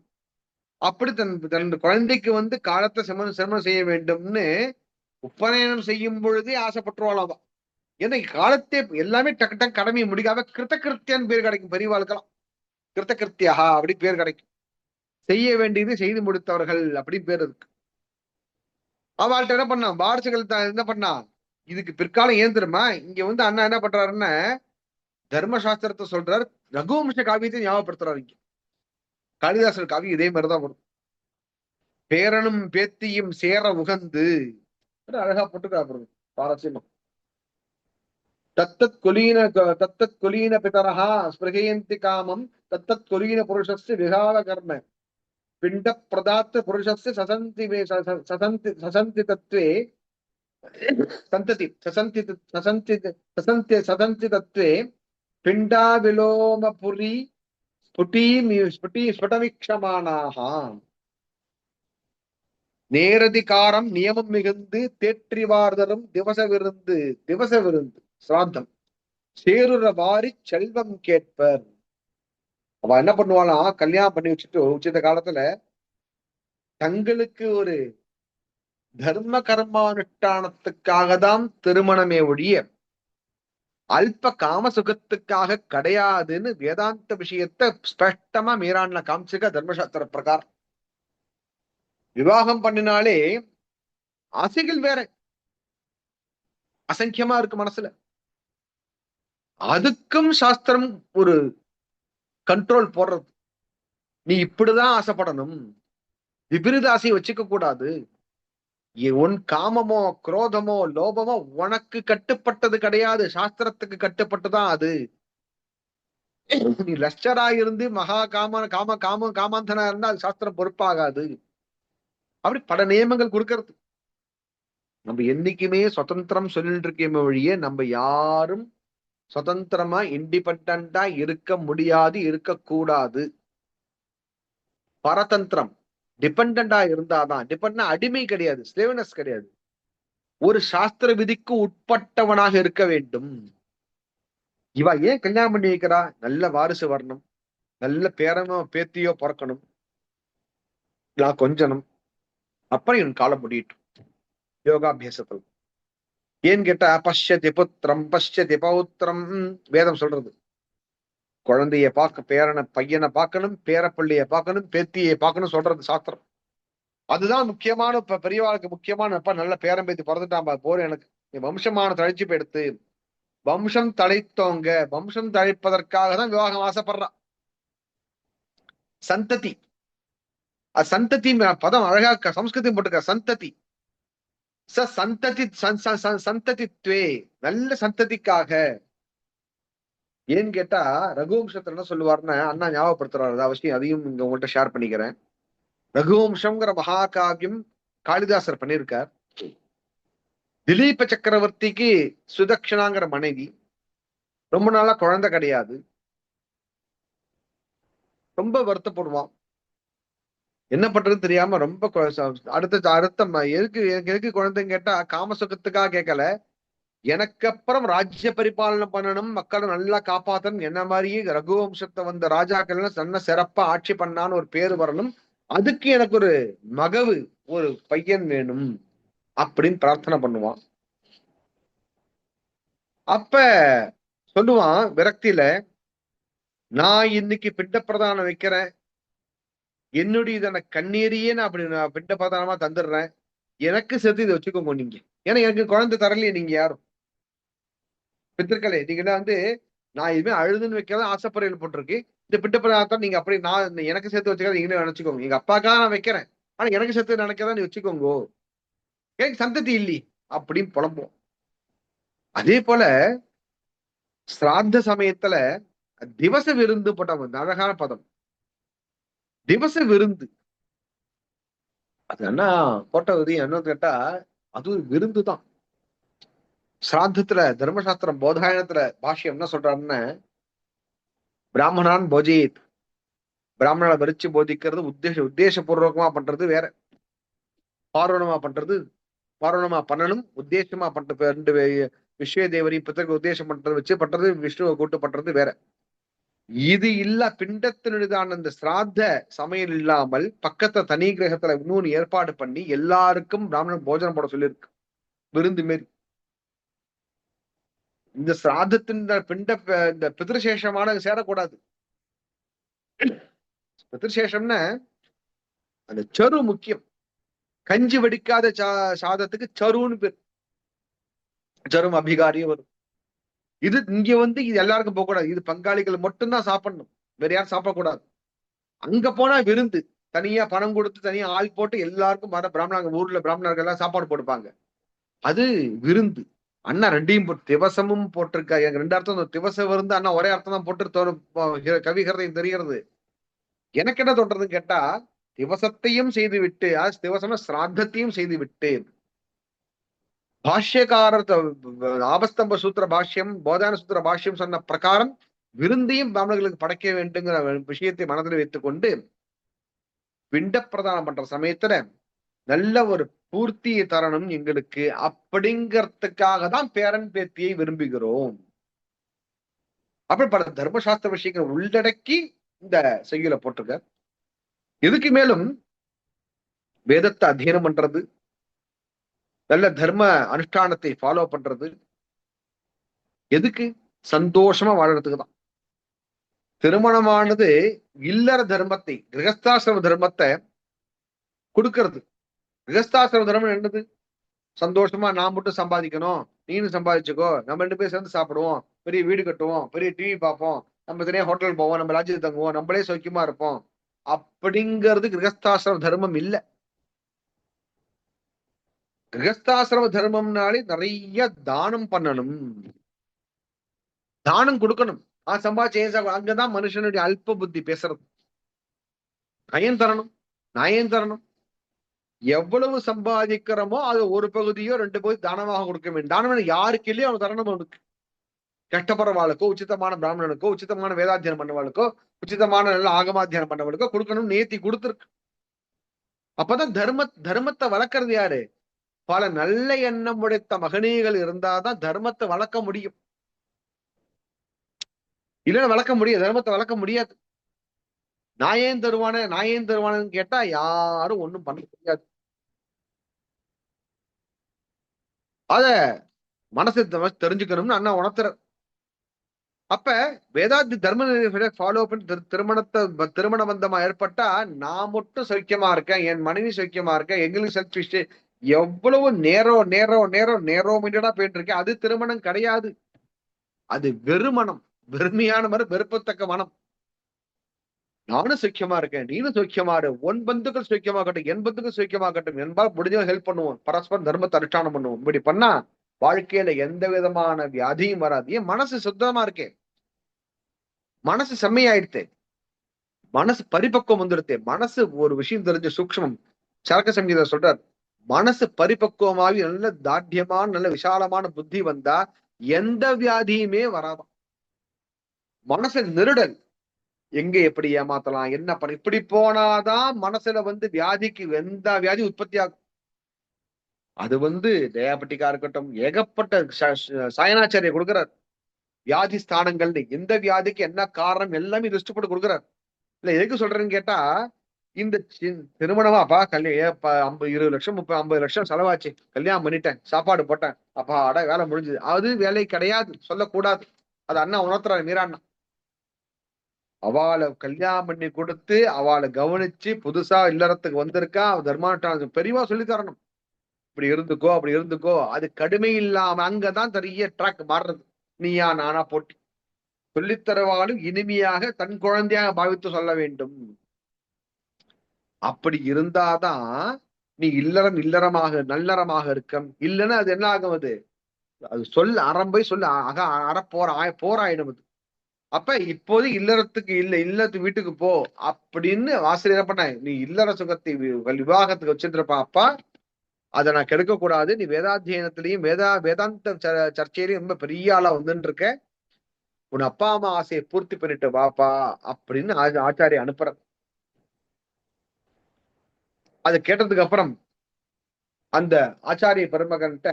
அப்படி தன் குழந்தைக்கு காலத்தை சிரமம் செய்ய வேண்டும்னு உபநயனம் செய்யும் பொழுதே ஆசைப்பட்டுருவாளாம். ஏன்னா காலத்தே எல்லாமே டக்கு டக்கு கடமையை முடிக்காம கிருத்தகிருத்தியான்னு பேர் கிடைக்கும். பெரியவாளுக்கலாம் கிருத்தகிருத்தியா அப்படி பேர் கிடைக்கும். செய்ய வேண்டியது செய்து முடித்தவர்கள் அப்படி பேர் இருக்கு. அவள்கிட்ட என்ன பண்ணா, வாரிசுகள் என்ன பண்ணா, இதுக்கு பிற்காலம் ஏன் தெரியுமா, இங்க அண்ணா என்ன பண்றாருன்னா தர்மசாஸ்திரத்தை சொல்றாரு, ரகுவம்ச காவியத்தை ஞாபகப்படுத்துறாரு. இங்க காளிதாசர் காவியம் இதே மாதிரிதான் வரும். பேரனும் பேத்தியும் சேர உகந்து அழகா போட்டுக்கா சுவாரஸ்யமா. தத்தத் கொலீன பிதரஹா ஸ்பிருகயந்தி காமம் தத்தத் கொலீன புருஷஸ்ய விகால கர்ம பிண்ட பிரதாத்த புருஷஸ்ய சசந்தி தத்வே சந்ததி சசந்தி தத்வே பிண்டா விலோமபுரி ஸ்புடவீக்ஷமானாக. நேரதிகாரம் நியமம் மிகுந்து தேற்றிவார்தரும் திவச விருந்து சிராந்தம் சேருற வாரி செல்வம் கேட்பர். அவ என்ன பண்ணுவாளாம், கல்யாணம் பண்ணி வச்சுட்டு உச்சித காலத்துல தங்களுக்கு ஒரு தர்ம கர்மானுஷ்டானத்துக்காக தான் திருமணமே ஒழிய அல்ப காம சுகத்துக்காக கிடையாதுன்னு வேதாந்த விஷயத்தை ஸ்பஷ்டமா மீரான்ல காமிச்சிருக்க தர்மசாஸ்திர பிரகாரம். விவாகம் பண்ணினாலே ஆசைகள் வேற அசங்கியமா இருக்கு மனசுல. அதுக்கும் சாஸ்திரம் ஒரு கண்ட்ரோல் போடுறது. நீ இப்படிதான் ஆசைப்படணும், விபரீத ஆசையை வச்சுக்க கூடாது. உன் காமமோ குரோதமோ லோபமோ உனக்கு கட்டுப்பட்டது கிடையாது, சாஸ்திரத்துக்கு கட்டுப்பட்டுதான் அது. நீ லஷ்டரா இருந்து மகா காமாந்தனா இருந்தா அது சாஸ்திரம் பொறுப்பாகாது. அப்படி பல நியமங்கள் கொடுக்கறது. நம்ம என்னைக்குமே சுதந்திரம் சொல்லிட்டு இருக்கேமே வழியே நம்ம யாரும் சுதந்திரமா இண்டிபெண்டா இருக்க முடியாது, இருக்கக்கூடாது. பரதந்திரம் டிபெண்டா இருந்தாதான். டிபெண்ட் அடிமை கிடையாது, ஸ்லேவனஸ் கிடையாது. ஒரு சாஸ்திர விதிக்கு உட்பட்டவனாக இருக்க வேண்டும். இவ ஏன் கல்யாணம் பண்ணி வைக்கிறா? நல்ல வாரிசு வரணும், நல்ல பேரனோ பேத்தியோ பிறக்கணும், நான் கொஞ்சணும், அப்புறம் என் காலம் முடியட்டும் யோகாபியாசத்தில். ஏன்னு கேட்டா பஷ்யதி புத்திரம் பஷ்யதி பௌத்திரம் வேதம் சொல்றது. குழந்தைய பார்க்க, பேரனை பையனை பார்க்கணும், பேரப்பள்ளிய பார்க்கணும், பேத்தியை பார்க்கணும் சொல்றது சாஸ்திரம். அதுதான் முக்கியமான பெரியவாளுக்கு முக்கியமான நல்ல பேரன் பேத்தி பிறந்துட்டான் போற எனக்கு வம்சமான தழைச்சி எடுத்து வம்சம் தழைத்தோங்க. வம்சம் தழைப்பதற்காக தான் விவாகம் ஆசைப்படுறான். சந்ததி, சந்ததி பதம் அழகா சம்ஸ்கிருதி போட்டுக்க. சந்ததி சந்ததி சந்ததித்வே, நல்ல சந்ததிக்காக. ஏன்னு கேட்டா ரகுவம்சத்துல என்ன சொல்லுவாருன்னா, அண்ணா ஞாபகப்படுத்துறாரு அவசியம், அதையும் இங்க உங்கள்கிட்ட ஷேர் பண்ணிக்கிறேன். ரகுவம்சம்ங்கிற மகாகாவியம் காளிதாசர் பண்ணியிருக்கார். திலீப சக்கரவர்த்திக்கு சுதக்ஷனாங்கிற மனைவி, ரொம்ப நாளா குழந்தை கிடையாது. ரொம்ப வருத்தப்படுவான். என்ன பண்றதுன்னு தெரியாம ரொம்ப அடுத்த எதுக்கு குழந்தைன்னு கேட்டா காமசுகத்துக்காக கேட்கல, எனக்கு அப்புறம் ராஜ்ய பரிபாலனை பண்ணணும், மக்களை நல்லா காப்பாத்தணும், என்ன மாதிரியே ரகுவம்சத்தை வந்த ராஜாக்கள் நல்ல சிறப்பா ஆட்சி பண்ணான்னு ஒரு பேரு வரணும், அதுக்கு எனக்கு ஒரு மகவு, ஒரு பையன் வேணும் அப்படின்னு பிரார்த்தனை பண்ணுவான். அப்ப சொல்லுவான் விரக்தியில, நான் இன்னைக்கு பிண்ட பிரதானம் வைக்கிறேன், என்னுடைய இதனை கண்ணீரையே நான் அப்படி நான் பிண்ட பிரதானமா தந்துடுறேன், எனக்கு சேர்த்து இதை வச்சுக்கோங்க நீங்க. ஏன்னா எனக்கு குழந்தை தரலையே நீங்க யாரும் பித்திருக்களே. நீங்க நான் இதுமே அழுதுன்னு வைக்கிறதா ஆசைப்பறையில் போட்டிருக்கு, இந்த பிண்ட பிரதானத்தை நீங்க அப்படி நான் எனக்கு சேர்த்து வச்சுக்கிறத நீங்களே நினைச்சுக்கோங்க. எங்க அப்பாக்காக நான் வைக்கிறேன், ஆனா எனக்கு சேர்த்து நினைக்கிறதா நீ வச்சுக்கோங்க, எனக்கு சந்ததி இல்லி அப்படின்னு புலம்புவோம். அதே போல சிராத்த சமயத்துல திவச விருந்து போட்ட அழகான பதம், திவச விருந்து. அது என்ன போட்டது என்னன்னு கேட்டா அது ஒரு விருந்து தான். சிராத்தத்துல தர்மசாஸ்திரம் போதாயனத்துல பாஷ்யம் என்ன சொல்றாருன்னு, பிராமணான் போஜித், பிராமணனை வரிச்சு போதிக்கிறது உத்தேசபூர்வகமா பண்றது வேற, பார்வணமா பண்றது. பார்வணமா பண்ணணும், உத்தேசமா பண்றது ரெண்டு. விஸ்வ தேவரையும் பித்தருக்கு உத்தேசம் பண்றது வச்சு பண்றது, விஷ்ணுவை கூட்டு பண்றது வேற. இது இல்ல பிண்டத்தினுதான இந்த சிராத்த சமையல் இல்லாமல் பக்கத்துல தனி கிரகத்துல இன்னொன்னு ஏற்பாடு பண்ணி எல்லாருக்கும் பிராமணன் போஜனம் போட சொல்லியிருக்கு, விருந்து மாரி. இந்த சிராதத்தின் பிண்ட இந்த பிதிருசேஷமான சேரக்கூடாது. பிதிருசேஷம்னா அந்த சரு முக்கியம். கஞ்சி வடிக்காத சாதத்துக்கு சருன்னு பேர், சரும் அபிகாரியும் வரும். இது இங்க இது எல்லாருக்கும் போக கூடாது, இது பங்காளிகள் மட்டும்தான் சாப்பிடணும், வேற யாரும் சாப்பிடக்கூடாது. அங்க போனா விருந்து, தனியா பணம் கொடுத்து தனியா ஆள் போட்டு எல்லாருக்கும் வர பிராமணர்கள், ஊர்ல பிராமணர்கள் எல்லாம் சாப்பாடு போடுப்பாங்க, அது விருந்து. அண்ணா ரெண்டையும் திவசமும் போட்டிருக்கா. எனக்கு ரெண்டு அர்த்தம், திவச விருந்து அண்ணா ஒரே அர்த்தம் தான் போட்டு கவிகிறதையும் தெரிகிறது. எனக்கு என்ன தோன்றதுன்னு கேட்டா, திவசத்தையும் செய்து விட்டு, திவசம் சிராத்தத்தையும் செய்து விட்டு, பாஷ்யக்காரர் ஆபஸ்தம்ப சூத்திர பாஷ்யம் போதான சூத்திர பாஷ்யம் சொன்ன பிரகாரம் விருந்தையும் பிராமணர்களுக்கு படைக்க வேண்டுங்கிற விஷயத்தை மனதில் வைத்துக் கொண்டு பிண்ட பிரதானம் பண்ற சமயத்துல நல்ல ஒரு பூர்த்தியை தரணும் எங்களுக்கு அப்படிங்கிறதுக்காக தான் பேரன் பேத்தியை விரும்புகிறோம். அப்படி பல தர்மசாஸ்திர விஷயங்களை உள்ளடக்கி இந்த செய்யுளை போட்டிருக்க. இதுக்கு மேலும் வேதத்தை அத்தியனம் பண்றது, நல்ல தர்ம அனுஷ்டானத்தை ஃபாலோ பண்றது எதுக்கு? சந்தோஷமா வாழறதுக்கு தான். திருமணமானது இல்லற தர்மத்தை, கிரகஸ்தாசிரம தர்மத்தை கொடுக்கறது. கிரகஸ்தாசிரம தர்மம் என்னது? சந்தோஷமா நான் மட்டும் சம்பாதிக்கணும், நீனும் சம்பாதிச்சுக்கோ, நம்ம 2 பேரும் சேர்ந்து சாப்பிடுவோம், பெரிய வீடு கட்டுவோம், பெரிய டிவி பார்ப்போம், நம்ம தனியா ஹோட்டல் போவோம், நம்ம ராஜ்யத்தில் தங்குவோம், நம்மளே சௌக்கியமா இருப்போம் அப்படிங்கிறது கிரகஸ்தாசிரம தர்மம் இல்ல. கிரகஸ்தாசிரம தர்மம்னாலே நிறைய தானம் பண்ணணும், தானம் கொடுக்கணும். சம்பாதிச்சு அங்கதான் மனுஷனுடைய அல்ப புத்தி பேசுறது. நயம் தரணும், நயம் தரணும். எவ்வளவு சம்பாதிக்கிறோமோ அது ஒரு பகுதியோ 2 பகுதி தானமாக கொடுக்க வேண்டும். தானம் யாருக்கு இல்லையோ அவன் தரணும். அவனுக்கு கஷ்டப்படுறவாளுக்கோ, உச்சிதமான பிராமணனுக்கோ, உச்சிதமான வேதாத்தியனம் பண்ணவாளுக்கோ, உச்சிதமான நல்ல ஆகமாத்தியானம் பண்ணவாளுக்கோ கொடுக்கணும். நேர்த்தி கொடுத்துருக்கு. அப்பதான் தர்மத்தை வளர்க்கறது யாரு? பல நல்ல எண்ணம் உடைத்த மகனீகள் இருந்தாதான் தர்மத்தை வளர்க்க முடியும். இல்லைன்னா வளர்க்க முடியாது, தர்மத்தை வளர்க்க முடியாது. நான் ஏன் தருவானு கேட்டா யாரும் ஒண்ணும் பண்ண முடியாது. அத மனசு தெரிஞ்சுக்கணும்னு அண்ணா உணர்த்துற. அப்ப வேதாந்தி தர்ம ஃபாலோ பண்ணி திருமண பந்தமா ஏற்பட்டா நான் மட்டும் சௌக்கியமா இருக்கேன், என் மனைவி சௌக்கியமா இருக்கேன், எங்களுக்கு செல்ஃபிஷ், எவ்வளவு நேரோ மீண்டடா போயிட்டு இருக்கேன். அது திருமணம் கிடையாது. அது வெறுமனம், வெறுமையான மனம், வெறுப்பத்தக்க மனம். நானும் சௌக்கியமா இருக்கேன், நீனும் சௌக்கியமா இரு, உன் பந்துக்கள் சௌக்கியமாகட்டும், என் பந்துக்கள் சௌக்கியமாகட்டும், என்பால் முடிஞ்ச ஹெல்ப் பண்ணுவோம், பரஸ்பரம் தர்மத்தை அனுஷ்டானம் பண்ணுவோம். இப்படி பண்ணா வாழ்க்கையில எந்த விதமான வியாதியும் வராது. ஏன்? மனசு சுத்தமா இருக்கேன், மனசு செம்மையாயிடுத்து, மனசு பரிபக்குவம் வந்துடுது. மனசு ஒரு விஷயம் தெரிஞ்ச சூக்ஷ்மம். சரக்க சங்கீதம் சொல்றார், மனசு பரிபக்குவமாகி நல்ல தாட்சியமான நல்ல விசாலமான புத்தி வந்தா எந்த வியாதியுமே வராதான். மனசு நெருடல், எங்க எப்படி ஏமாத்தலாம், என்ன பண்ண, இப்படி போனாதான் மனசுல வியாதிக்கு எந்த வியாதி உற்பத்தி ஆகும். அது டயாபெட்டிக்கா இருக்கட்டும், ஏகப்பட்ட சாயனாச்சாரிய கொடுக்கிறார் வியாதி ஸ்தானங்கள், எந்த வியாதிக்கு என்ன காரணம் எல்லாமே லிஸ்ட் போட்டு கொடுக்குறாரு. இல்ல எதுக்கு சொல்றேன்னு கேட்டா, இந்த திருமணமாப்பா கல்யாணம் 20 லட்சம் 50 லட்சம் செலவாச்சு, கல்யாணம் பண்ணிட்டேன், சாப்பாடு போட்டேன், அப்பாடா வேலை முடிஞ்சது. அது வேலை கிடையாது, சொல்லக்கூடாது. அது அண்ணா உணர்த்துறாரு, மீராண்ணா. அவளை கல்யாணம் பண்ணி கொடுத்து அவளை கவனிச்சு புதுசா இல்லறத்துக்கு வந்திருக்கா, தர்மாட்டான பெரியவா சொல்லி தரணும், இப்படி இருந்துக்கோ அப்படி இருந்துக்கோ. அது கடுமை இல்லாம அங்கதான் பெரிய ட்ராக் மாறுறது. நீயா நானா போட்டி. சொல்லித்தரவாலும் இனிமையாக தன் குழந்தையாக பாவித்து சொல்ல வேண்டும். அப்படி இருந்தாதான் நீ இல்லறமாக நல்லறமாக இருக்கம். இல்லைன்னா அது என்ன ஆகும்? அது அறம்பை போராயிடும். அது அப்ப இப்போது இல்லறத்துக்கு இல்லத்து வீட்டுக்கு போ அப்படின்னு ஆசிரியர் பண்ண, நீ இல்லற சுகத்தை விவாகத்துக்கு வச்சிருப்பா, அப்பா அதை நான் கெடுக்க கூடாது, நீ வேதாத்தியனத்திலையும் வேதாந்த சர்ச்சையிலையும் ரொம்ப பெரிய ஆளா வந்துட்டு இருக்க, உன் அப்பா அம்மா ஆசையை பூர்த்தி பண்ணிட்டு வாப்பா அப்படின்னு ஆச்சாரிய அனுப்புற. அதை கேட்டதுக்கு அப்புறம் அந்த ஆச்சாரிய பெருமகன்கிட்ட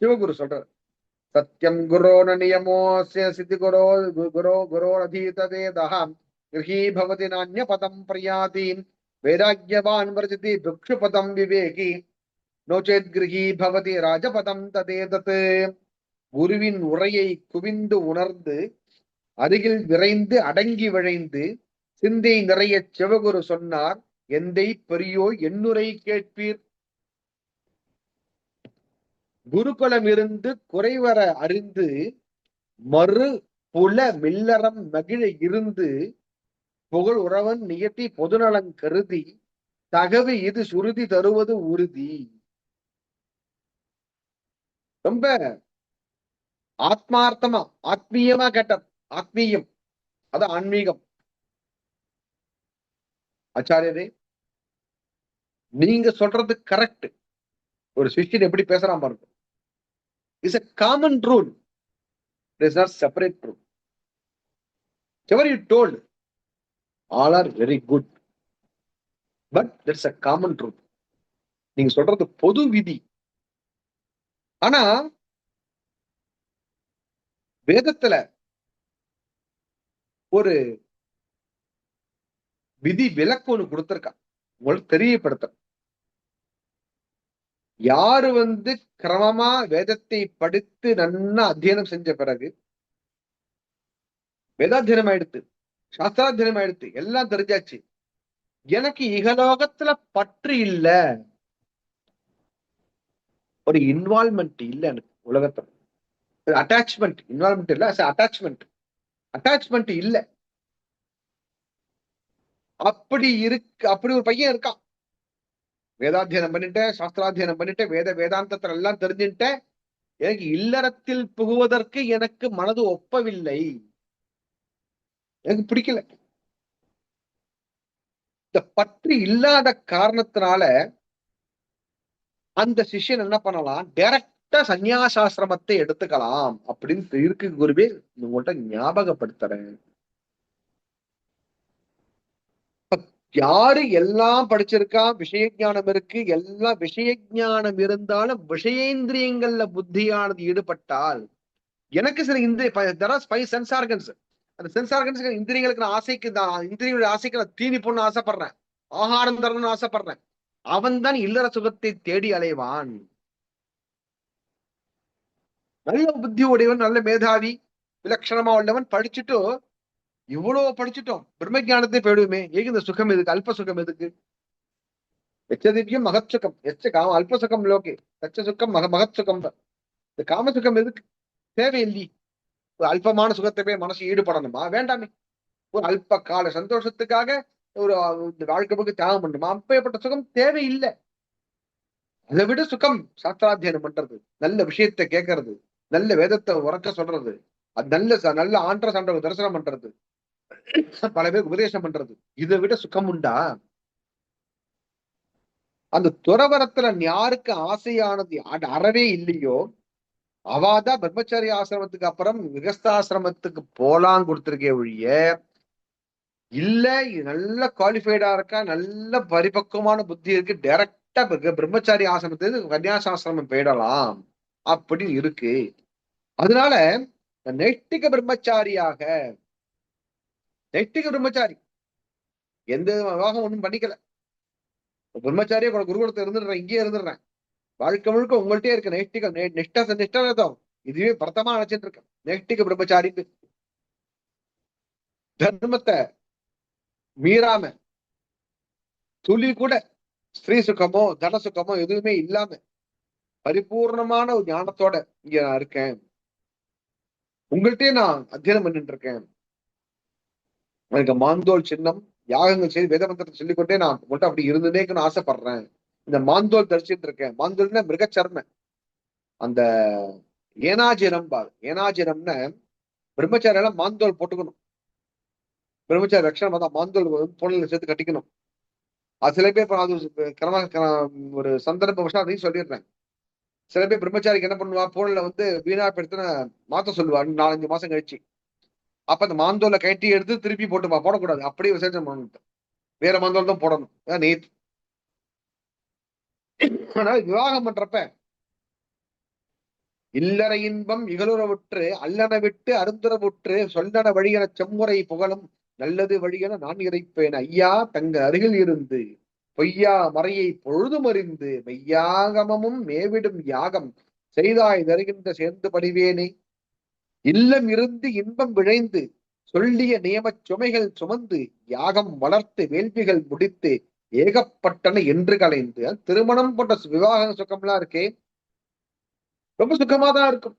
சிவகுரு சொல்ற, சத்தியம் குரோ நியமோஸ்ய சித்தி குரோ அதீதவேதஹ கிரஹீ பவதி நான்ய பதம் பிரயாதி வைராக்யவான் வர்ஜதி பிக்ஷு பதம் விவேகி நோச்சேத் கிரஹீ பவதி ராஜபதம் ததேதத். குருவின் உரையை குவிந்து உணர்ந்து அருகில் விரைந்து அடங்கி விழைந்து சிந்தை நிறைய சிவகுரு சொன்னார், எந்தை பெரியோ எண்ணுரை கேட்பீர். குருகுலம் இருந்து குறைவர அறிந்து மறு புல மில்லறம் மகிழ இருந்து புகழ் உறவன் நியத்தி பொதுநலன் கருதி தகவு இது சுருதி தருவது உறுதி. ரொம்ப ஆத்மார்த்தமா ஆத்மீயமா கேட்டார். ஆத்மீயம் அது ஆன்மீகம். ஆச்சாரியரே, நீங்க சொல்றது கரெக்ட். ஒரு சிஷ்யன் எப்படி பேசுறான் பாருங்க. It's a common rule. It is not separate rule. Whatever you told, all are very good. But that's a common rule. நீங்க சொல்றது பொது விதி. ஆனா வேதத்துல ஒரு விதி விலக்கு ஒண்ணு கொடுத்திருக்கா, உங்களுக்கு தெரியப்படுத்த. யாரு கிரமமா வேதத்தை படித்து நன்னா அத்தியனம் செஞ்ச பிறகு, வேதாத்தியனம் ஆயிடுத்து, சாஸ்திராத்தியனம் ஆயிடுத்து, எல்லாம் தெரிஞ்சாச்சு, எனக்கு இகலோகத்துல பற்று இல்ல, ஒரு இன்வால்மெண்ட் இல்ல எனக்கு உலகத்துல. அட்டாச்மெண்ட், இன்வால்மெண்ட் இல்ல, அட்டாச்மெண்ட், அட்டாச்மெண்ட் இல்ல. அப்படி இருக்கு. அப்படி ஒரு பையன் இருக்கான். வேதாத்தியனம் பண்ணிட்டேன், சாஸ்திராத்தியனம் பண்ணிட்டேன், வேதாந்தத்துல எல்லாம் தெரிஞ்சுட்டேன். எனக்கு இல்லறத்தில் புகுவதற்கு எனக்கு மனது ஒப்பவில்லை, எனக்கு பிடிக்கல. இந்த பற்று இல்லாத காரணத்தினால அந்த சிஷ்யன் என்ன பண்ணலாம், டைரக்டா சந்நியாசாசிரமத்தை எடுத்துக்கலாம் அப்படின்னு இருக்கு. குருவே உங்கள்கிட்ட ஞாபகப்படுத்துறேன். யாரு எல்லாம் படிச்சிருக்கா, விஷய ஞானம் இருக்கு, எல்லாம் விஷய ஞானம் இருந்தாலும் விஷயேந்திரியங்கள்ல புத்தியானது ஈடுபட்டால், எனக்கு சில ஃபைவ் சென்ஸ் ஆர்கன்ஸ், அந்த சென்ஸ் ஆர்கன்ஸ் இந்திரியங்களுக்கு நான் ஆசைக்கு தான், இந்திரியோட ஆசைக்கு நான் தீனி பொண்ணு ஆசைப்படுறேன், ஆகாரம் தரணும்னு ஆசைப்படுறேன். அவன் தான் இல்லற சுகத்தை தேடி அலைவான். நல்ல புத்தி உடையவன், நல்ல மேதாவி, விலட்சணமா உள்ளவன், படிச்சுட்டு இவ்வளவு படிச்சுட்டோம், பிரம்ம ஞானத்தை போயிடுமே, ஏன் இந்த சுகம் எதுக்கு, அல்ப சுகம் எதுக்கு? எச்சதிவ்யம் மகத் சுகம், காம அல்ப சுகம் லோகே தச்ச சுகம் மகத் சுகம். இந்த காம சுகம் எதுக்கு, தேவையில்லை. ஒரு அல்பமான சுகத்தை போய் மனசு ஈடுபடணுமா? வேண்டாமே. ஒரு அல்ப கால சந்தோஷத்துக்காக ஒரு வாழ்க்கை பக்கம் தியாகம் பண்ணுமா? அப்பேற்பட்ட சுகம் தேவையில்லை. அதை விட சுகம் சாஸ்திராத்தியனம் பண்றது, நல்ல விஷயத்தை கேட்கறது, நல்ல வேதத்தை உறக்க சொல்றது, அது நல்ல ஆன்ற சான்ற தரிசனம் பண்றது, பல பேர் உபதேசம் பண்றது, இதை விட சுகம் உண்டா? அந்த துறவரத்துல யாருக்கு ஆசையானது அறவே இல்லையோ, அவாதான் பிரம்மச்சாரி ஆசிரமத்துக்கு அப்புறம் விகஸ்தாசிரமத்துக்கு போலாம் கொடுத்திருக்கே ஒழிய, இல்ல நல்ல குவாலிஃபைடா இருக்கா, நல்ல பரிபக்குவமான புத்தி இருக்கு, டைரக்டா பிரம்மச்சாரி ஆசிரமத்துக்கு கன்னியாசாசிரமம் போயிடலாம் அப்படி இருக்கு. அதனால நைஷ்டிக பிரம்மச்சாரியாக, நைஷ்டிக பிரம்மச்சாரி எந்த விவாகம் ஒண்ணும் பண்ணிக்கல, பிரம்மச்சாரியா குருகுலத்தை இருந்துடுறேன், இங்கேயே இருந்துடுறேன், வாழ்க்கை முழுக்க உங்கள்கிட்டயே இருக்கு நைஷ்டிகம், நிஷ்டம் இதுவே பிரதமா நினைச்சிட்டு இருக்கேன் நைஷ்டிக பிரம்மச்சாரி. தர்மத்தை மீறாம, துளி கூட ஸ்ரீ சுகமோ தன சுகமோ எதுவுமே இல்லாம பரிபூர்ணமான ஒரு ஞானத்தோட இங்க நான் இருக்கேன், உங்கள்கிட்டயே நான் அத்தியனம் பண்ணிட்டு இருக்கேன். எனக்கு மாந்தோல் சின்னம் யாகங்கள் செய்து வேத மந்திரத்தை சொல்லிக்கொண்டே நான் உங்கள்கிட்ட அப்படி இருந்துனேக்குன்னு ஆசைப்படுறேன். இந்த மாந்தோல் தரிசிட்டு இருக்கேன். மாந்தோல்னா மிருகச்சர்ம, அந்த ஏனாஜினம் பாரு, ஏனாஜினம்னு பிரம்மச்சாரி எல்லாம் மாந்தோல் போட்டுக்கணும். பிரம்மச்சாரி லட்சணம் தான் மாந்தோல் பொருள் சேர்த்து கட்டிக்கணும். அது சில பேர் அது ஒரு சந்தர்ப்ப விஷயம் அதையும் சொல்லிடுறேன். சில பேர் பிரம்மச்சாரிக்கு என்ன பண்ணுவா, பூனல்ல வீணா எடுத்துன்னு மாத்த சொல்லுவா 4-5 மாசம் கழிச்சு. அப்ப அந்த மாந்தோலை கட்டி எடுத்து திருப்பி போட்டுப்பா, போடக்கூடாது, அப்படியே விசர்ஜனம் பண்ணணும், வேற மாந்தோல் தான் போடணும். நீட். ஆனா விவாகம் பண்றப்ப இல்லற இன்பம் இகலுறவுற்று அல்லன விட்டு அருந்துறவுற்று சொல்லன வழியென செம்முறை புகழும் நல்லது வழியென நான் இறைப்பேன் ஐயா தங்க அருகில் இருந்து பொய்யா மறையை பொழுதும் அறிந்து மெய்யாகமமும் மேவிடும் யாகம் செய்தாய் தருகின்ற சேர்ந்து படிவேனே. இல்லம் இருந்து இன்பம் விழைந்து சொல்லிய நியமச் சுமைகள் சுமந்து யாகம் வளர்த்து வேள்விகள் முடித்து ஏகப்பட்டன என்று கலைந்து, திருமணம் போன்ற விவாக சுகம்லாம் இருக்கே ரொம்ப சுகமாதான் இருக்கும்.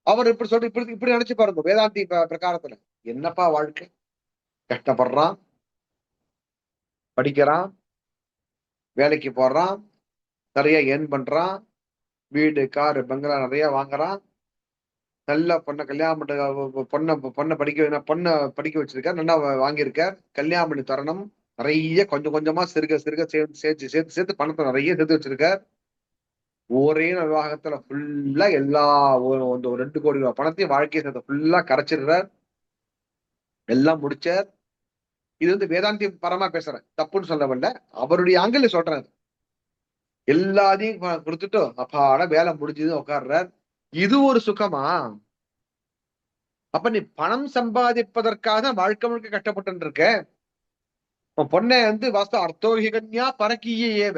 அவர் இப்படி சொல்லி இப்படி நினைச்சு பாருங்க, வேதாந்தி பிரகாரத்துல என்னப்பா வாழ்க்கை, கஷ்டப்படுறான், படிக்கிறான், வேலைக்கு போடுறான், நிறைய ஏர்ன் பண்றான், வீடு காரு பங்களா நிறைய வாங்குறான், நல்ல பொண்ணை கல்யாணம் பண்ண பொண்ணை படிக்க வச்சிருக்கார், நல்லா வாங்கியிருக்கார், கல்யாணம் பண்ணி தரணும், நிறைய கொஞ்சம் கொஞ்சமா சிறுக சேர்த்து பணத்தை நிறைய சேர்த்து வச்சிருக்கார். ஒரே விவாகத்துல ஃபுல்லா எல்லா ஒரு 2 கோடி ரூபாய் பணத்தையும் வாழ்க்கையை சேர்த்து ஃபுல்லா கரைச்சிடுறார், எல்லாம் முடிச்சார். இது வேதாந்தி பரமா பேசுறேன், தப்புன்னு சொல்ல வரல, அவருடைய ஆங்கிள் சொல்றாரு. எல்லாத்தையும் கொடுத்துட்டு அப்பாட வேலை முடிஞ்சது உட்கார்றார். இது ஒரு சுகமா? அப்ப நீ பணம் சம்பாதிப்பதற்காக வாழ்க்கை முழுக்க கஷ்டப்பட்டு இருக்க. பொண்ணை வாஸ்து அர்த்தோகிகன்யா பரக்கியே ஏவ,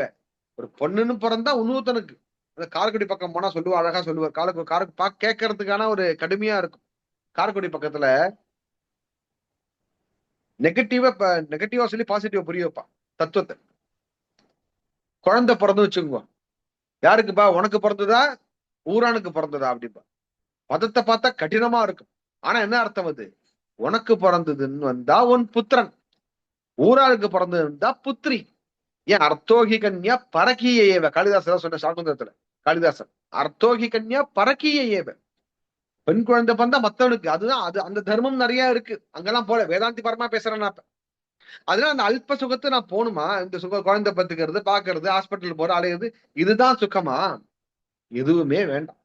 ஒரு பொண்ணுன்னு பிறந்தா இன்னொருத்தனுக்கு. அந்த காரைக்குடி பக்கம் போனா சொல்லுவா, அழகா சொல்லுவார். காரைக்குடி கேட்கறதுக்கான ஒரு கடுமையா இருக்கும். காரைக்குடி பக்கத்துல நெகட்டிவா சொல்லி பாசிட்டிவா புரிய வைப்பான் தத்துவத்தை. குழந்தை பிறந்து வச்சுக்கோங்க, யாருக்குப்பா? உனக்கு பிறந்ததா ஊரானுக்கு பிறந்ததா அப்படிப்பா. பதத்தை பார்த்தா கடினமா இருக்கும். ஆனா என்ன அர்த்தம் அது? உனக்கு பிறந்ததுன்னு வந்தா உன் புத்திரன், ஊராளுக்கு பிறந்ததுன்னா புத்திரி. ஏன் அர்த்தோகி கன்யா பரக்கிய ஏவ, காளிதாசன் சொன்ன சாகுந்தரத்துல. காளிதாசன் அர்த்தோகி கன்யா பரக்கிய ஏவ, பெண் குழந்தை பிறந்தா மத்தவனுக்கு. அதுதான் அது. அந்த தர்மம் நிறைய இருக்கு. அங்கெல்லாம் போல வேதாந்தி பரமா பேசுறேன் நான். அதனால அந்த அல்ப சுகத்தை நான் போகணுமா? இந்த சுகம் குழந்தை பத்துக்கிறது, பாக்குறது, ஹாஸ்பிட்டல் போற அலையுது, இதுதான் சுகமா? எதுவுமே வேண்டாம்.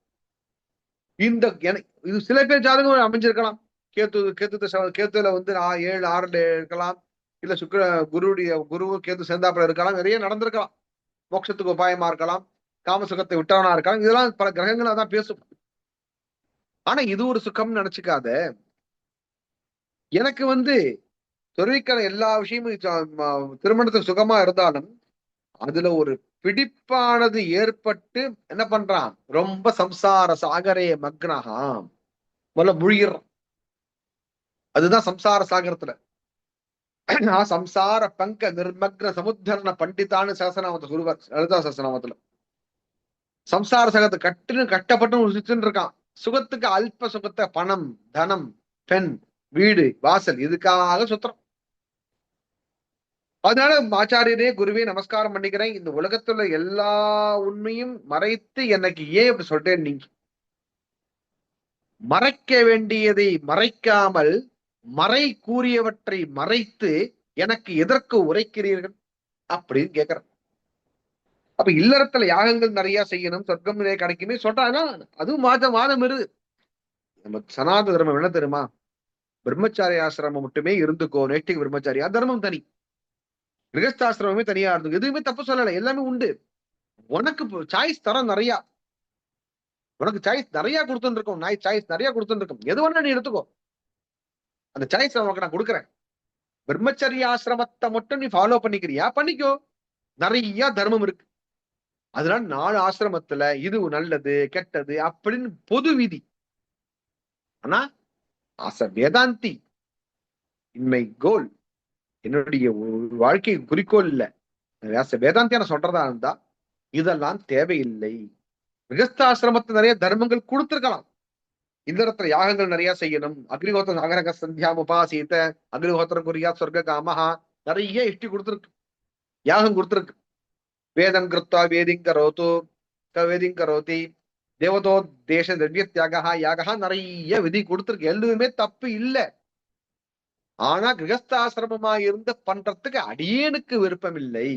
இந்த இது சில பேர் ஜாதகம் அமைஞ்சிருக்கலாம். கேத்துல வந்து 7, 6 இருக்கலாம். இல்ல குரு கேத்து சேர்ந்தாப்புல இருக்கலாம். நிறைய நடந்திருக்கலாம். மோட்சத்துக்கு உபாயமா இருக்கலாம், காமசுகத்தை விட்டவனா இருக்கலாம். இதெல்லாம் பல கிரகங்களா தான் பேசும். ஆனா இது ஒரு சுகம்னு நினைச்சுக்காத. எனக்கு வந்து தெரிவிக்கிற எல்லா விஷயமும் திருமணத்துக்கு சுகமா இருந்தாலும் அதுல ஒரு பிடிப்பானது ஏற்பட்டு என்ன பண்றான்? ரொம்ப சம்சார சாகரே மக்னஹாம், முதல்ல முழுகிறான். அதுதான் சம்சார சாகரத்துல. சம்சார பங்க நிர்மக்ன சமுத்தரண பண்டிதான்னு சாசனாமத்தை சொல்லுவார், லலிதா சாசனாமத்துல. சம்சார சகத்தை கட்டப்பட்டு சுத்தின்னு இருக்கான். சுகத்துக்கு அல்ப சுகத்தை, பணம், தனம், பெண், வீடு, வாசல், இதுக்காக சுத்திரம். அதனால ஆச்சாரியரே, குருவே நமஸ்காரம் பண்ணிக்கிறேன். இந்த உலகத்துல எல்லா உண்மையும் மறைத்து எனக்கு ஏன் இப்படி சொல்றேன்? நீங்க மறைக்க வேண்டியதை மறைக்காமல் மறை கூறியவற்றை மறைத்து எனக்கு எதற்கு உரைக்கிறீர்கள் அப்படின்னு கேக்குறேன். அப்ப இல்லறத்துல யாகங்கள் நிறைய செய்யணும், சொர்க்கம் நிறைய கிடைக்குமே சொல்றாங்க. அதுவும் வாதம் இரு. நம்ம சனாதன தர்மம் என்ன தெரியுமா? பிரம்மச்சாரிய ஆசிரமம் மட்டுமே இருந்துக்கோ, நேட்டிக் பிரம்மச்சாரியா தர்மம் தனி, கிரகஸ்தாசிரமமே தனியா இருந்துக்கும். எதுவுமே தப்பு சொல்லல, எல்லாமே உண்டு. உனக்கு சாய்ஸ் தரம் நிறைய, உனக்கு சாய்ஸ் நிறைய கொடுத்துட்டு இருக்கோம். சாய்ஸ் நிறைய கொடுத்துட்டு இருக்கோம். எது வேணா நீ எடுத்துக்கோ, அந்த சாய்ஸ் உனக்கு நான் கொடுக்குறேன். பிரம்மச்சரிய ஆசிரமத்தை மட்டும் நீ ஃபாலோ பண்ணிக்கிறியா? பண்ணிக்கோ, நிறைய தர்மம் இருக்கு. அதனால 4 ஆசிரமத்துல இது நல்லது கெட்டது அப்படின்னு பொது விதி. ஆனா வேதாந்தி, இன்மை கோல், என்னுடைய வாழ்க்கை குறிக்கோள் இல்ல, வேதாந்தியான சொல்றதா இருந்தா இதெல்லாம் தேவையில்லை. கிரகஸ்தாசிரமத்தை நிறைய தர்மங்கள் கொடுத்திருக்கலாம். இல்லறத்துல யாகங்கள் நிறைய செய்யணும். அக்னிஹோத்திரம் அகரக சந்தியாம் உபாசீத, அக்னிஹோத்திரம் குறியா சொர்க்க காமஹா, நிறைய இஷ்டி கொடுத்துருக்கு, யாகம் கொடுத்துருக்கு. வேதம் கிருத்வா வேதிங்கரோதி தேவதோ தேச திரவிய தியாகா யாகா, நிறைய விதி கொடுத்துருக்கு. எதுவுமே தப்பு இல்லை. ஆனா கிரகஸ்தாசிரமமா இருந்து பண்றதுக்கு அடியேனுக்கு விருப்பம் இல்லை.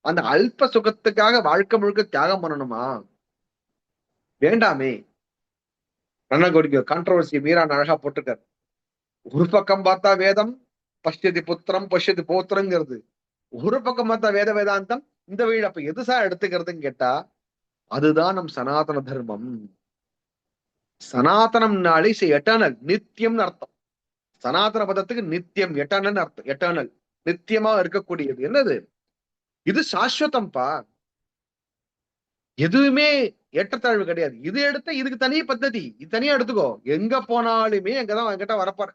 அந்த அல்ப சுகத்துக்காக வாழ்க்கை முழுக்க தியாகம் பண்ணணுமா? வேண்டாமே. ரணகோடிக்கு கான்ட்ரவர்சி மீரான் அழகா போட்டுட்டார். ஒரு பக்கம் பார்த்தா வேதம் பஷ்யதி புத்திரம் பஷ்யதி போத்திரங்கிறது, ஒரு பக்கம் பார்த்தா வேதாந்தம். இந்த வழியில அப்ப எதுசா எடுத்துக்கிறதுன்னு கேட்டா, அதுதான் நம் சனாதன தர்மம். சனாதனம்னாலே எட்டர்னல், நித்தியம்னு அர்த்தம். சனாதன பதத்துக்கு நித்தியம், எட்டர்னல் அர்த்தம். எட்டர்னல், நித்தியமா இருக்கக்கூடியது. என்னது இது? சாஸ்வதம்பா. எதுவுமே ஏற்றத்தாழ்வு கிடையாது. இது எடுத்த இதுக்கு தனி பద్ధதி, இது தனியா எடுத்துக்கோ. எங்க போனாலுமே எங்கதான் என்கிட்ட வரப்பாரு.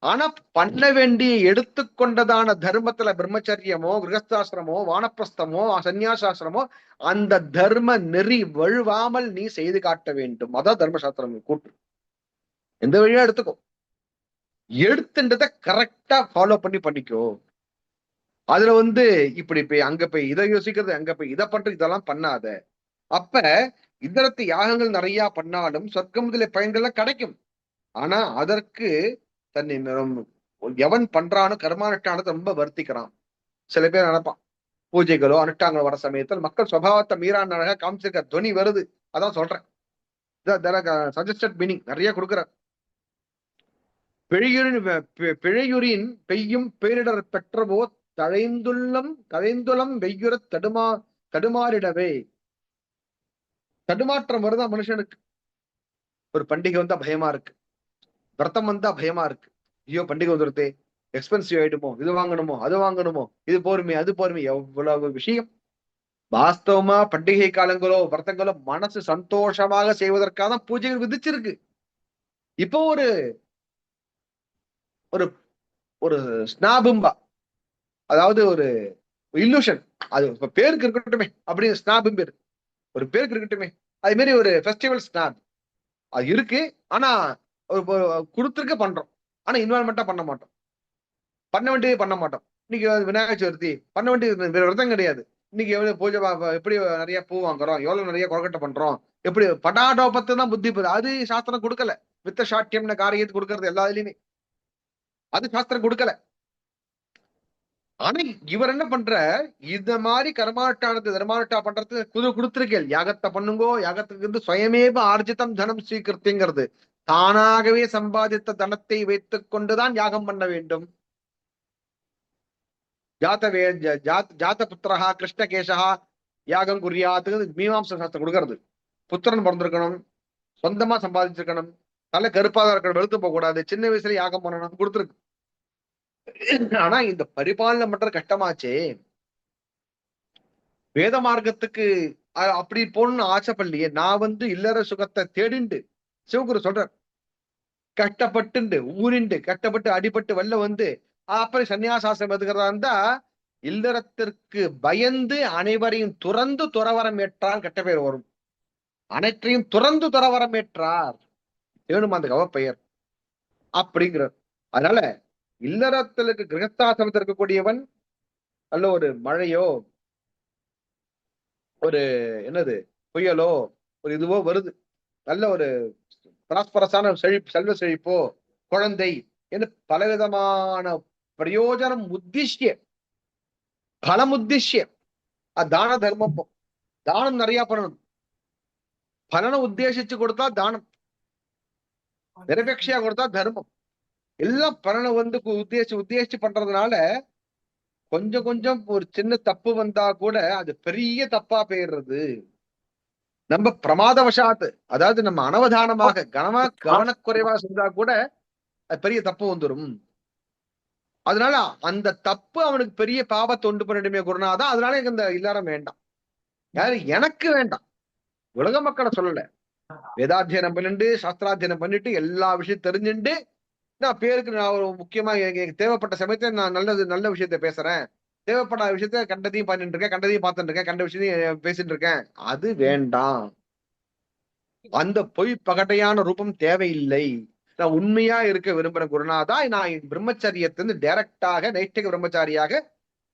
ஆனா பண்ண வேண்டிய எடுத்துக்கொண்டதான தர்மத்துல பிரம்மச்சரியமோ கிரகஸ்தாசிரமோ வானப்பிரஸ்தமோ சன்னியாசாசிரமோ அந்த தர்ம நெறி வழுவாமல் நீ செய்து காட்ட வேண்டும். அதான் தர்மசாஸ்திரம் கூட்டு. எந்த வழியா எடுத்துக்கோ, எடுத்துன்றத கரெக்டா ஃபாலோ பண்ணிக்கோ. அதுல வந்து இப்படி போய் அங்க போய் இதை யோசிக்கிறது, அங்க போய் இதை பண்றது, இதெல்லாம் பண்ணாத. அப்ப இதரத்து யாகங்கள் நிறைய பண்ணாலும் சொர்க்கமுதல பயன்கள்லாம் கிடைக்கும். ஆனா அதற்கு தன்னை எவன் பண்றானோ கர்மானுஷ்டானத்தை ரொம்ப வர்த்திக்கிறான். சில பேர் நினைப்பான் பூஜைகளோ அனுஷ்டாங்களோ வர சமயத்தில் மக்கள் சுபாவத்தை மீறான அழகா காமிச்சிருக்க துணி வருது. அதான் சொல்றேன், சஜஸ்டட் மீனிங் நிறைய கொடுக்குறார். பிழையுரின் பெய்யும் பேரிடர் பெற்றவோ தழைந்துளம் வெய்யுற தடுமாறிடவே. தடுமாற்றம் வருதா மனுஷனுக்கு? ஒரு பண்டிகை வந்தா பயமா இருக்கு, விரதம் வந்தா பயமா இருக்கு. ஐயோ பண்டிகை வந்துருத்தே, எக்ஸ்பென்சிவ் ஆயிடுமோ, இது வாங்கணுமோ அது வாங்கணுமோ, இது போருமே அது போருமே, எவ்வளவு விஷயம். வாஸ்தவமா பண்டிகை காலங்களோ விரதங்களோ மனசு சந்தோஷமாக செய்வதற்காக பூஜைகள் விதிச்சிருக்கு. இப்போ ஒரு ஒரு ஸ்னாபும்பா, அதாவது ஒரு இல்லூஷன். அது இப்ப பேருக்கு இருக்கட்டுமே, அப்படி ஸ்னாபும் பேரு, ஒரு பேருக்கு இருக்கட்டுமே. அது மாதிரி ஒரு ஃபெஸ்டிவல் ஸ்னாப் அது இருக்கு. ஆனா கொடுத்துருக்க பண்றோம். ஆனா இன்வால்மெண்டா பண்ண மாட்டோம். பண்ண வேண்டியது பண்ண மாட்டோம். இன்னைக்கு விநாயகர் சதுர்த்தி பண்ண வேண்டியது விரதம் கிடையாது. இன்னைக்கு எவ்வளவு பூஜை எப்படி நிறைய பூ வாங்குறோம், எவ்வளவு நிறைய கொலக்கட்டை பண்றோம், எப்படி பட்டாடோபத்தை தான் புத்தி போகுது. அது சாஸ்திரம் கொடுக்கல. வித்த சாட்டியம்னு காரியத்தை கொடுக்கறது எல்லா இதுலயுமே அது சாஸ்திரம் கொடுக்கல. ஆனா இவர் என்ன பண்ற, இந்த மாதிரி கர்மாட்டானது தர்மாட்டா பண்றது கொடுத்திருக்கேன். யாகத்தை பண்ணுங்கோ, யாகத்துக்கு இருந்து சுயமேவ ஆர்ஜிதம் தனம் ஸ்வீகிருத்திங்கிறது. தானாகவே சம்பாதித்த தனத்தை வைத்துக் கொண்டுதான் யாகம் பண்ண வேண்டும். ஜாத புத்திரஹா கிருஷ்ணகேசா யாகம் குறியாத்துக்கு மீமாம்ச சாஸ்திரம் கொடுக்கறது. புத்திரன் பிறந்திருக்கணும், சொந்தமா சம்பாதிச்சிருக்கணும், நல்ல கருப்பாக இருக்கணும், வெளுத்து போக கூடாது, சின்ன வயசுல யாகம் பண்ணணும் கொடுத்துருக்கு. ஆனா இந்த பரிபாலனை பண்ற கஷ்டமாச்சே. வேத மார்க்கத்துக்கு அப்படி போகணும்னு ஆசைப்படலையே. நான் இல்லற சுகத்தை தேடிண்டு சிவகுரு சொல்ற, கஷ்டப்பட்டு ஊரிண்டு கஷ்டப்பட்டு அடிபட்டு வெளில அப்புறம் சன்னியாசாசிரம் எதுக்கிறதா இருந்தா, இல்லறத்திற்கு பயந்து அனைவரையும் துறந்து துறவரம் ஏற்றால் கெட்ட பெயர் வரும். அனைத்தையும் துறந்து துறவரம் ஏற்றார் வேணுமா அந்த கவ பெயர் அப்படிங்கிறார். அதனால இல்லறத்திற்கு கிரகஸ்தாசிரமத்தில் இருக்கக்கூடியவன் நல்ல ஒரு மழையோ, ஒரு என்னது புயலோ, ஒரு இதுவோ வருது, நல்ல ஒரு பிராஸ்பரஸான செல்வ செழிப்போ, குழந்தை என்று பலவிதமான பிரயோஜனம் உத்திஷ்ய பலம் உத்திஷ்ய தான தர்மம். தானம் நிறைய பண்ணணும். பலனை உத்தேசிச்சு கொடுத்தா தானம், நிரபேட்சையா கொடுத்தா தர்மம். எல்லாம் பலனை உத்தேசிச்சு பண்றதுனால கொஞ்சம் கொஞ்சம் ஒரு சின்ன தப்பு வந்தா கூட அது பெரிய தப்பா போயிடுறது. நம்ம பிரமாதவசாத்து, அதாவது நம்ம அனவதானமாக கவனக்குறைவா செஞ்சா கூட அது பெரிய தப்பு வந்துடும். அதனால அந்த தப்பு அவனுக்கு பெரிய பாபத்தை உண்டு பண்ணிடுமே குருநாதான். அதனால எனக்கு இந்த இல்லறம் வேண்டாம். யாரு எனக்கு வேண்டாம், உலக மக்களை சொல்லல. வேதாத்தியனம் பண்ணிட்டு சாஸ்திராத்தியனம் பண்ணிட்டு எல்லா விஷயம் தெரிஞ்சுட்டு நான் பேருக்கு நான் ஒரு முக்கியமா எனக்கு தேவைப்பட்ட சமயத்தை நான் நல்ல விஷயத்த பேசுறேன், தேவைப்படாத விஷயத்த கண்டதையும் பண்ணிட்டு இருக்கேன், கண்டதையும் பார்த்துட்டு இருக்கேன், கண்ட விஷயத்தையும் பேசிட்டு இருக்கேன். அது வேண்டாம். அந்த பொய் பகட்டையான ரூபம் தேவையில்லை. நான் உண்மையா இருக்க விரும்புறேன் குருநாதா. நான் பிரம்மச்சரியத்திலிருந்து டைரக்டாக நைஷ்டிக பிரம்மச்சாரியாக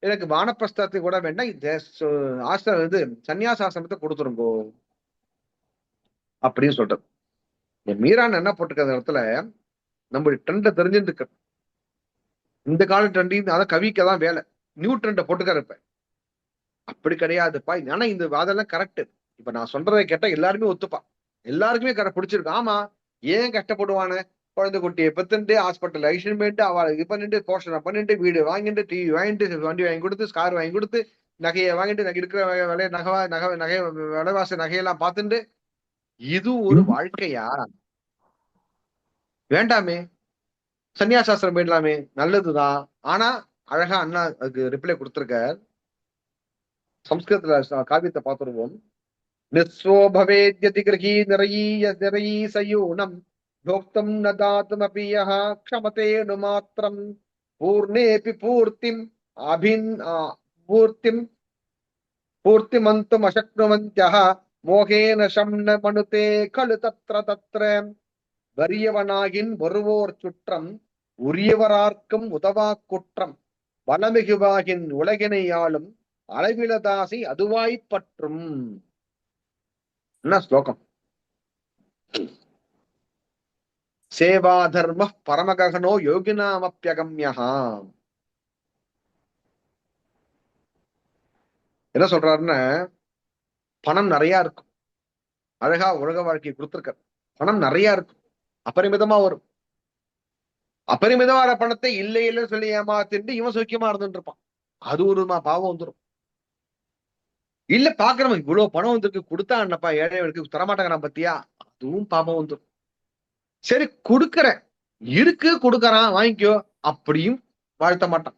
எனக்கு வானப்பிரஸ்தத்தை கூட வேண்டாம், இது சன்னியாசாசிரமத்தை கொடுத்துருங்கோ அப்படின்னு சொல்றது. மீரான் என்ன போட்டிருக்க இடத்துல நம்மளுடைய ட்ரெண்டை தெரிஞ்சுட்டு இருக்க. இந்த கால ட்ரெண்ட் அதான் கவிக்கதான் வேலை, நியூ ட்ரெண்டை போட்டுக்காரு. இப்ப அப்படி கிடையாதுப்பா. ஆனா இந்த அதெல்லாம் கரெக்ட். இப்ப நான் சொல்றதை கேட்டா எல்லாருமே ஒத்துப்பா, எல்லாருக்குமே பிடிச்சிருக்கு. ஆமா, ஏன் கஷ்டப்படுவானு? குழந்தை குட்டியை பெத்துட்டு ஹாஸ்பிட்டல் ஐஷன் பண்ணிட்டு அவளை இது பண்ணிட்டு போஷனை பண்ணிட்டு வீடு வாங்கிட்டு டிவி வாங்கிட்டு வண்டி வாங்கி கொடுத்து கார் வாங்கி கொடுத்து நகையை வாங்கிட்டு இருக்கிற விலை நகை விலைவாசி நகையெல்லாம் பார்த்துட்டு இது ஒரு வாழ்க்கையா? வேண்டாமே, சன்னியாசாஸ்திரம் போயிடலாமே, நல்லதுதான். ஆனா அழகா அண்ணா அதுக்கு ரிப்ளை கொடுத்திருக்க. சம்ஸ்கிருதத்துல காவியத்தை பார்த்துருவோம். நிஸ்வோ பவேத்யதி கிரகீ நிரயீ சயூனம் भोक्तुं न दातुमपि यः क्षमते नु मात्रं पूर्णेऽपि पूर्तिमन्तुम् अशक्नुवन्त्यः मोहेन शम्न मनुते खलु तत्र வறியவனாகின் வருவோர் சுற்றம் உரியவரார்க்கும் உதவா குற்றம் வளமிகுவாகின் உலகினை ஆளும் அளவிலதாசி அதுவாய்ப்பற்றும். என்ன ஸ்லோகம்! சேவா தர்ம பரமகனோ யோகினாமப்யகம்யா. என்ன சொல்றாருன்னா, பணம் நிறைய இருக்கும், அழகா உலக வாழ்க்கையை கொடுத்திருக்க. பணம் நிறைய இருக்கும், அபரிமிதமா வரும். அபரிமிதமான பணத்தை இல்லை இல்லைன்னு சொல்லி ஏமாத்திட்டு இவன் சுக்கியமா இருந்துட்டு இருப்பான். அது ஒரு பாவம் வந்துடும். இல்ல பாக்குறவன் இவ்வளவு பணம் வந்துருக்கு, கொடுத்தா என்னப்பா ஏழைகளுக்கு தரமாட்டேங்கிறான் பத்தியா, அதுவும் பாவம் வந்துடும். சரி கொடுக்கறேன், இருக்கு கொடுக்கறான் வாங்கிக்கோ அப்படியும் வாழ்த்த மாட்டான்.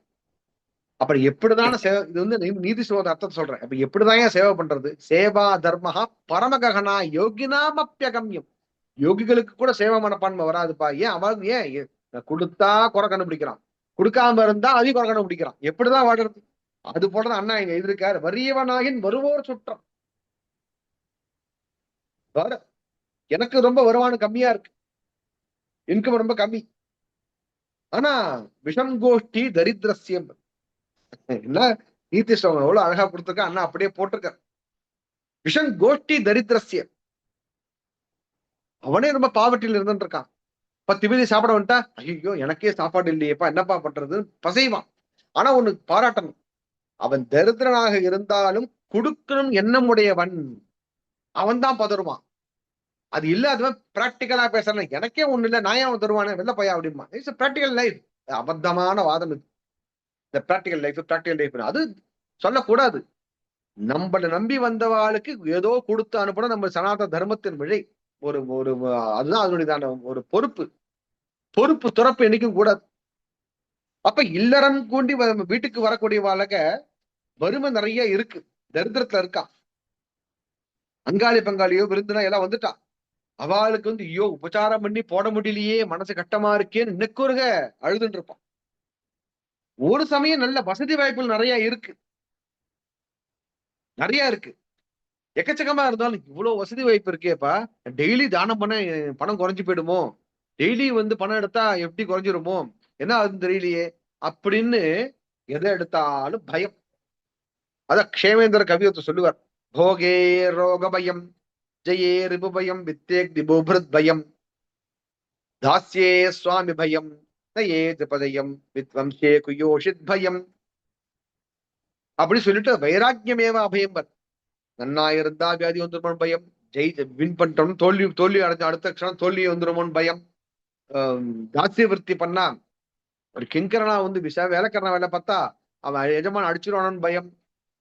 அப்படி எப்படிதான சேவை, இது நீதி ஸ்லோக அர்த்தத்தை சொல்றேன். அப்ப எப்படிதான் சேவை பண்றது? சேவா தர்மஹா பரமகனா யோகினாமப்யகம்யம். யோகிகளுக்கு கூட சேவை மனப்பான்மை வராதுப்பா. ஏன் அவன் ஏன் கொடுத்தா குறை கண்டுபிடிக்கிறான், கொடுக்காம இருந்தா அதையும் கொரக்கணம் பிடிக்கிறான். எப்படிதான் வாடுறது? அது போலதான் அண்ணா இங்க எழுதியிருக்காரு, வறியவனாகின் வருவோர் சுற்றம். எனக்கு ரொம்ப வருமானம் கம்மியா இருக்கு, இன்கம் ரொம்ப கம்மி, ஆனா விஷம் கோஷ்டி தரித்திரசியம் என்ன நீதி ஸ்லோகம் எவ்வளவு அழகா கொடுத்திருக்க அண்ணா, அப்படியே போட்டிருக்க. விஷம் கோஷ்டி தரித்திரசியம், அவனே ரொம்ப பாவட்டியில் இருந்துட்டு இருக்கான். 10 பேர் சாப்பிட வந்துட்டா, ஐயோ எனக்கே சாப்பாடு இல்லையேப்பா, என்னப்பா பண்றது பசைவான். ஆனா ஒண்ணு பாராட்டணும், அவன் தரித்திரனாக இருந்தாலும் கொடுக்கணும் எண்ணம் உடையவன், அவன் தான் பதறுவான். அது இல்லாதவன் பிராக்டிக்கலா பேசுறேன், எனக்கே ஒண்ணு இல்ல நான் ஏன் அவன் தருவானே வெளில போயா அப்படிமா. It's practical life. அபத்தமான வாதம் இது. இந்த பிராக்டிகல் லைஃப் அது சொல்லக்கூடாது. நம்மளை நம்பி வந்தவாளுக்கு ஏதோ கொடுத்து அனுப்பணும் நம்ம சனாதன தர்மத்தின் விழை. ஒரு ஒரு அதுதான் அதனுடையதான ஒரு பொறுப்பு. பொறுப்பு துறப்பு என்னைக்கும் கூடாது. அப்ப இல்லறம் கூண்டி வீட்டுக்கு வரக்கூடிய வாழ்க வறுமை நிறைய இருக்கு, தரித்திரத்துல இருக்கான். அங்காளி பங்காளியோ விருந்தினா எல்லாம் வந்துட்டா, அவளுக்கு ஐயோ உபச்சாரம் பண்ணி போட முடியலையே, மனசு கட்டமா இருக்கேன்னு இன்னைக்குருக அழுதுன்னு இருப்பான். ஒரு சமயம் நல்ல வசதி வாய்ப்புகள் நிறைய இருக்கு, நிறைய இருக்கு, எக்கச்சக்கமா இருந்தாலும் இவ்வளவு வசதி வாய்ப்பு இருக்கேப்பா, டெய்லி தானம் பண்ண பணம் குறைஞ்சு போயிடுமோ, டெய்லி பணம் எடுத்தா எப்படி குறைஞ்சிருமோ, என்ன ஆகுதுன்னு தெரியலையே அப்படின்னு எதை எடுத்தாலும் பயம். அத க்ஷேமேந்திர கவியத்தை சொல்லுவார், போகே ரோக பயம், ஜெயே ரிபு பயம், வித்தே திபுபிருத் பயம், தாஸ்யே சுவாமி பயம், நயே திபதயம் வித்வம்சே குயோஷித் பயம். அப்படி சொல்லிட்டு வைராக்கியமேவ அபயம். நன்னா இருந்தா வியாதி வந்துருமோன்னு பயம், வின் பண்ணிட்டோம் தோல்வி தோல்வி அடைஞ்ச அடுத்த க்ஷணம் தோல்வி வந்துருமோன்னு பயம். தாசிய விருத்தி பண்ணா ஒரு கிங்கரனா வேலைக்காரனா வேலை பார்த்தா அவன் எஜமான் அடிச்சிருவானு பயம்.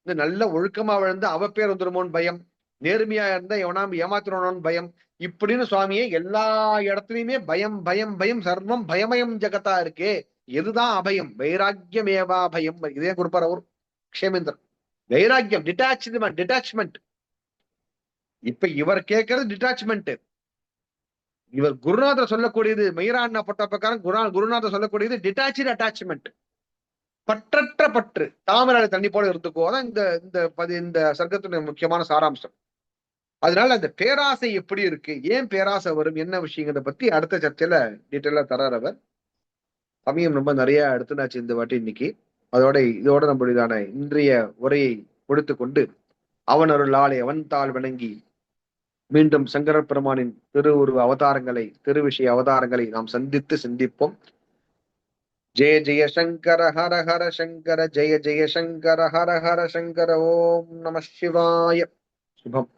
நல்ல ஒழுக்கமா விழுந்து அவ பேர் வந்துருமோன்னு பயம். நேர்மையா இருந்தா எவனாம் ஏமாத்திரோன்னு பயம். இப்படின்னு சுவாமியே எல்லா இடத்துலயுமே பயம் பயம் பயம், சர்வம் பயமயம் ஜெகத்தா இருக்கே, எதுதான் அபயம்? வைராக்கியமேவா பயம். இதே கொடுப்பார் அவர் க்ஷேமேந்தர். வைராக்கியம், டிட்டாச்மெண்ட். இப்ப இவர் கேட்கறது டிட்டாச்மெண்ட். இவர் குருநாதர் சொல்லக்கூடியது, மெய்ராண்ணா பட்ட பிரகாரம் குருநாதர் சொல்லக்கூடியது டிட்டாச்சு அட்டாச்மெண்ட், பற்றற்ற பற்று. தாமரை தண்ணி போல இருந்துக்கோ. அதான் இந்த சர்க்கத்துடைய முக்கியமான சாராம்சம். அதனால அந்த பேராசை எப்படி இருக்கு, ஏன் பேராசை வரும், என்ன விஷயங்கிறத பத்தி அடுத்த சர்ச்சையில டீட்டெயிலா தர்றார். சமயம் ரொம்ப நிறைய எடுத்துனாச்சு இந்த வாட்டி இன்னைக்கு. இதோட நம்மளுதான இன்றைய உரையை முடித்து கொண்டு அவன் அருளாலே அவன் தாள் வணங்கி மீண்டும் சங்கர பெருமானின் திரு விஷய அவதாரங்களை நாம் சந்தித்து சிந்திப்போம். ஜெய ஜெய சங்கர ஹர ஹர சங்கர, ஜெய ஜெய சங்கர ஹர ஹர சங்கர. ஓம் நம சிவாய. சுபம்.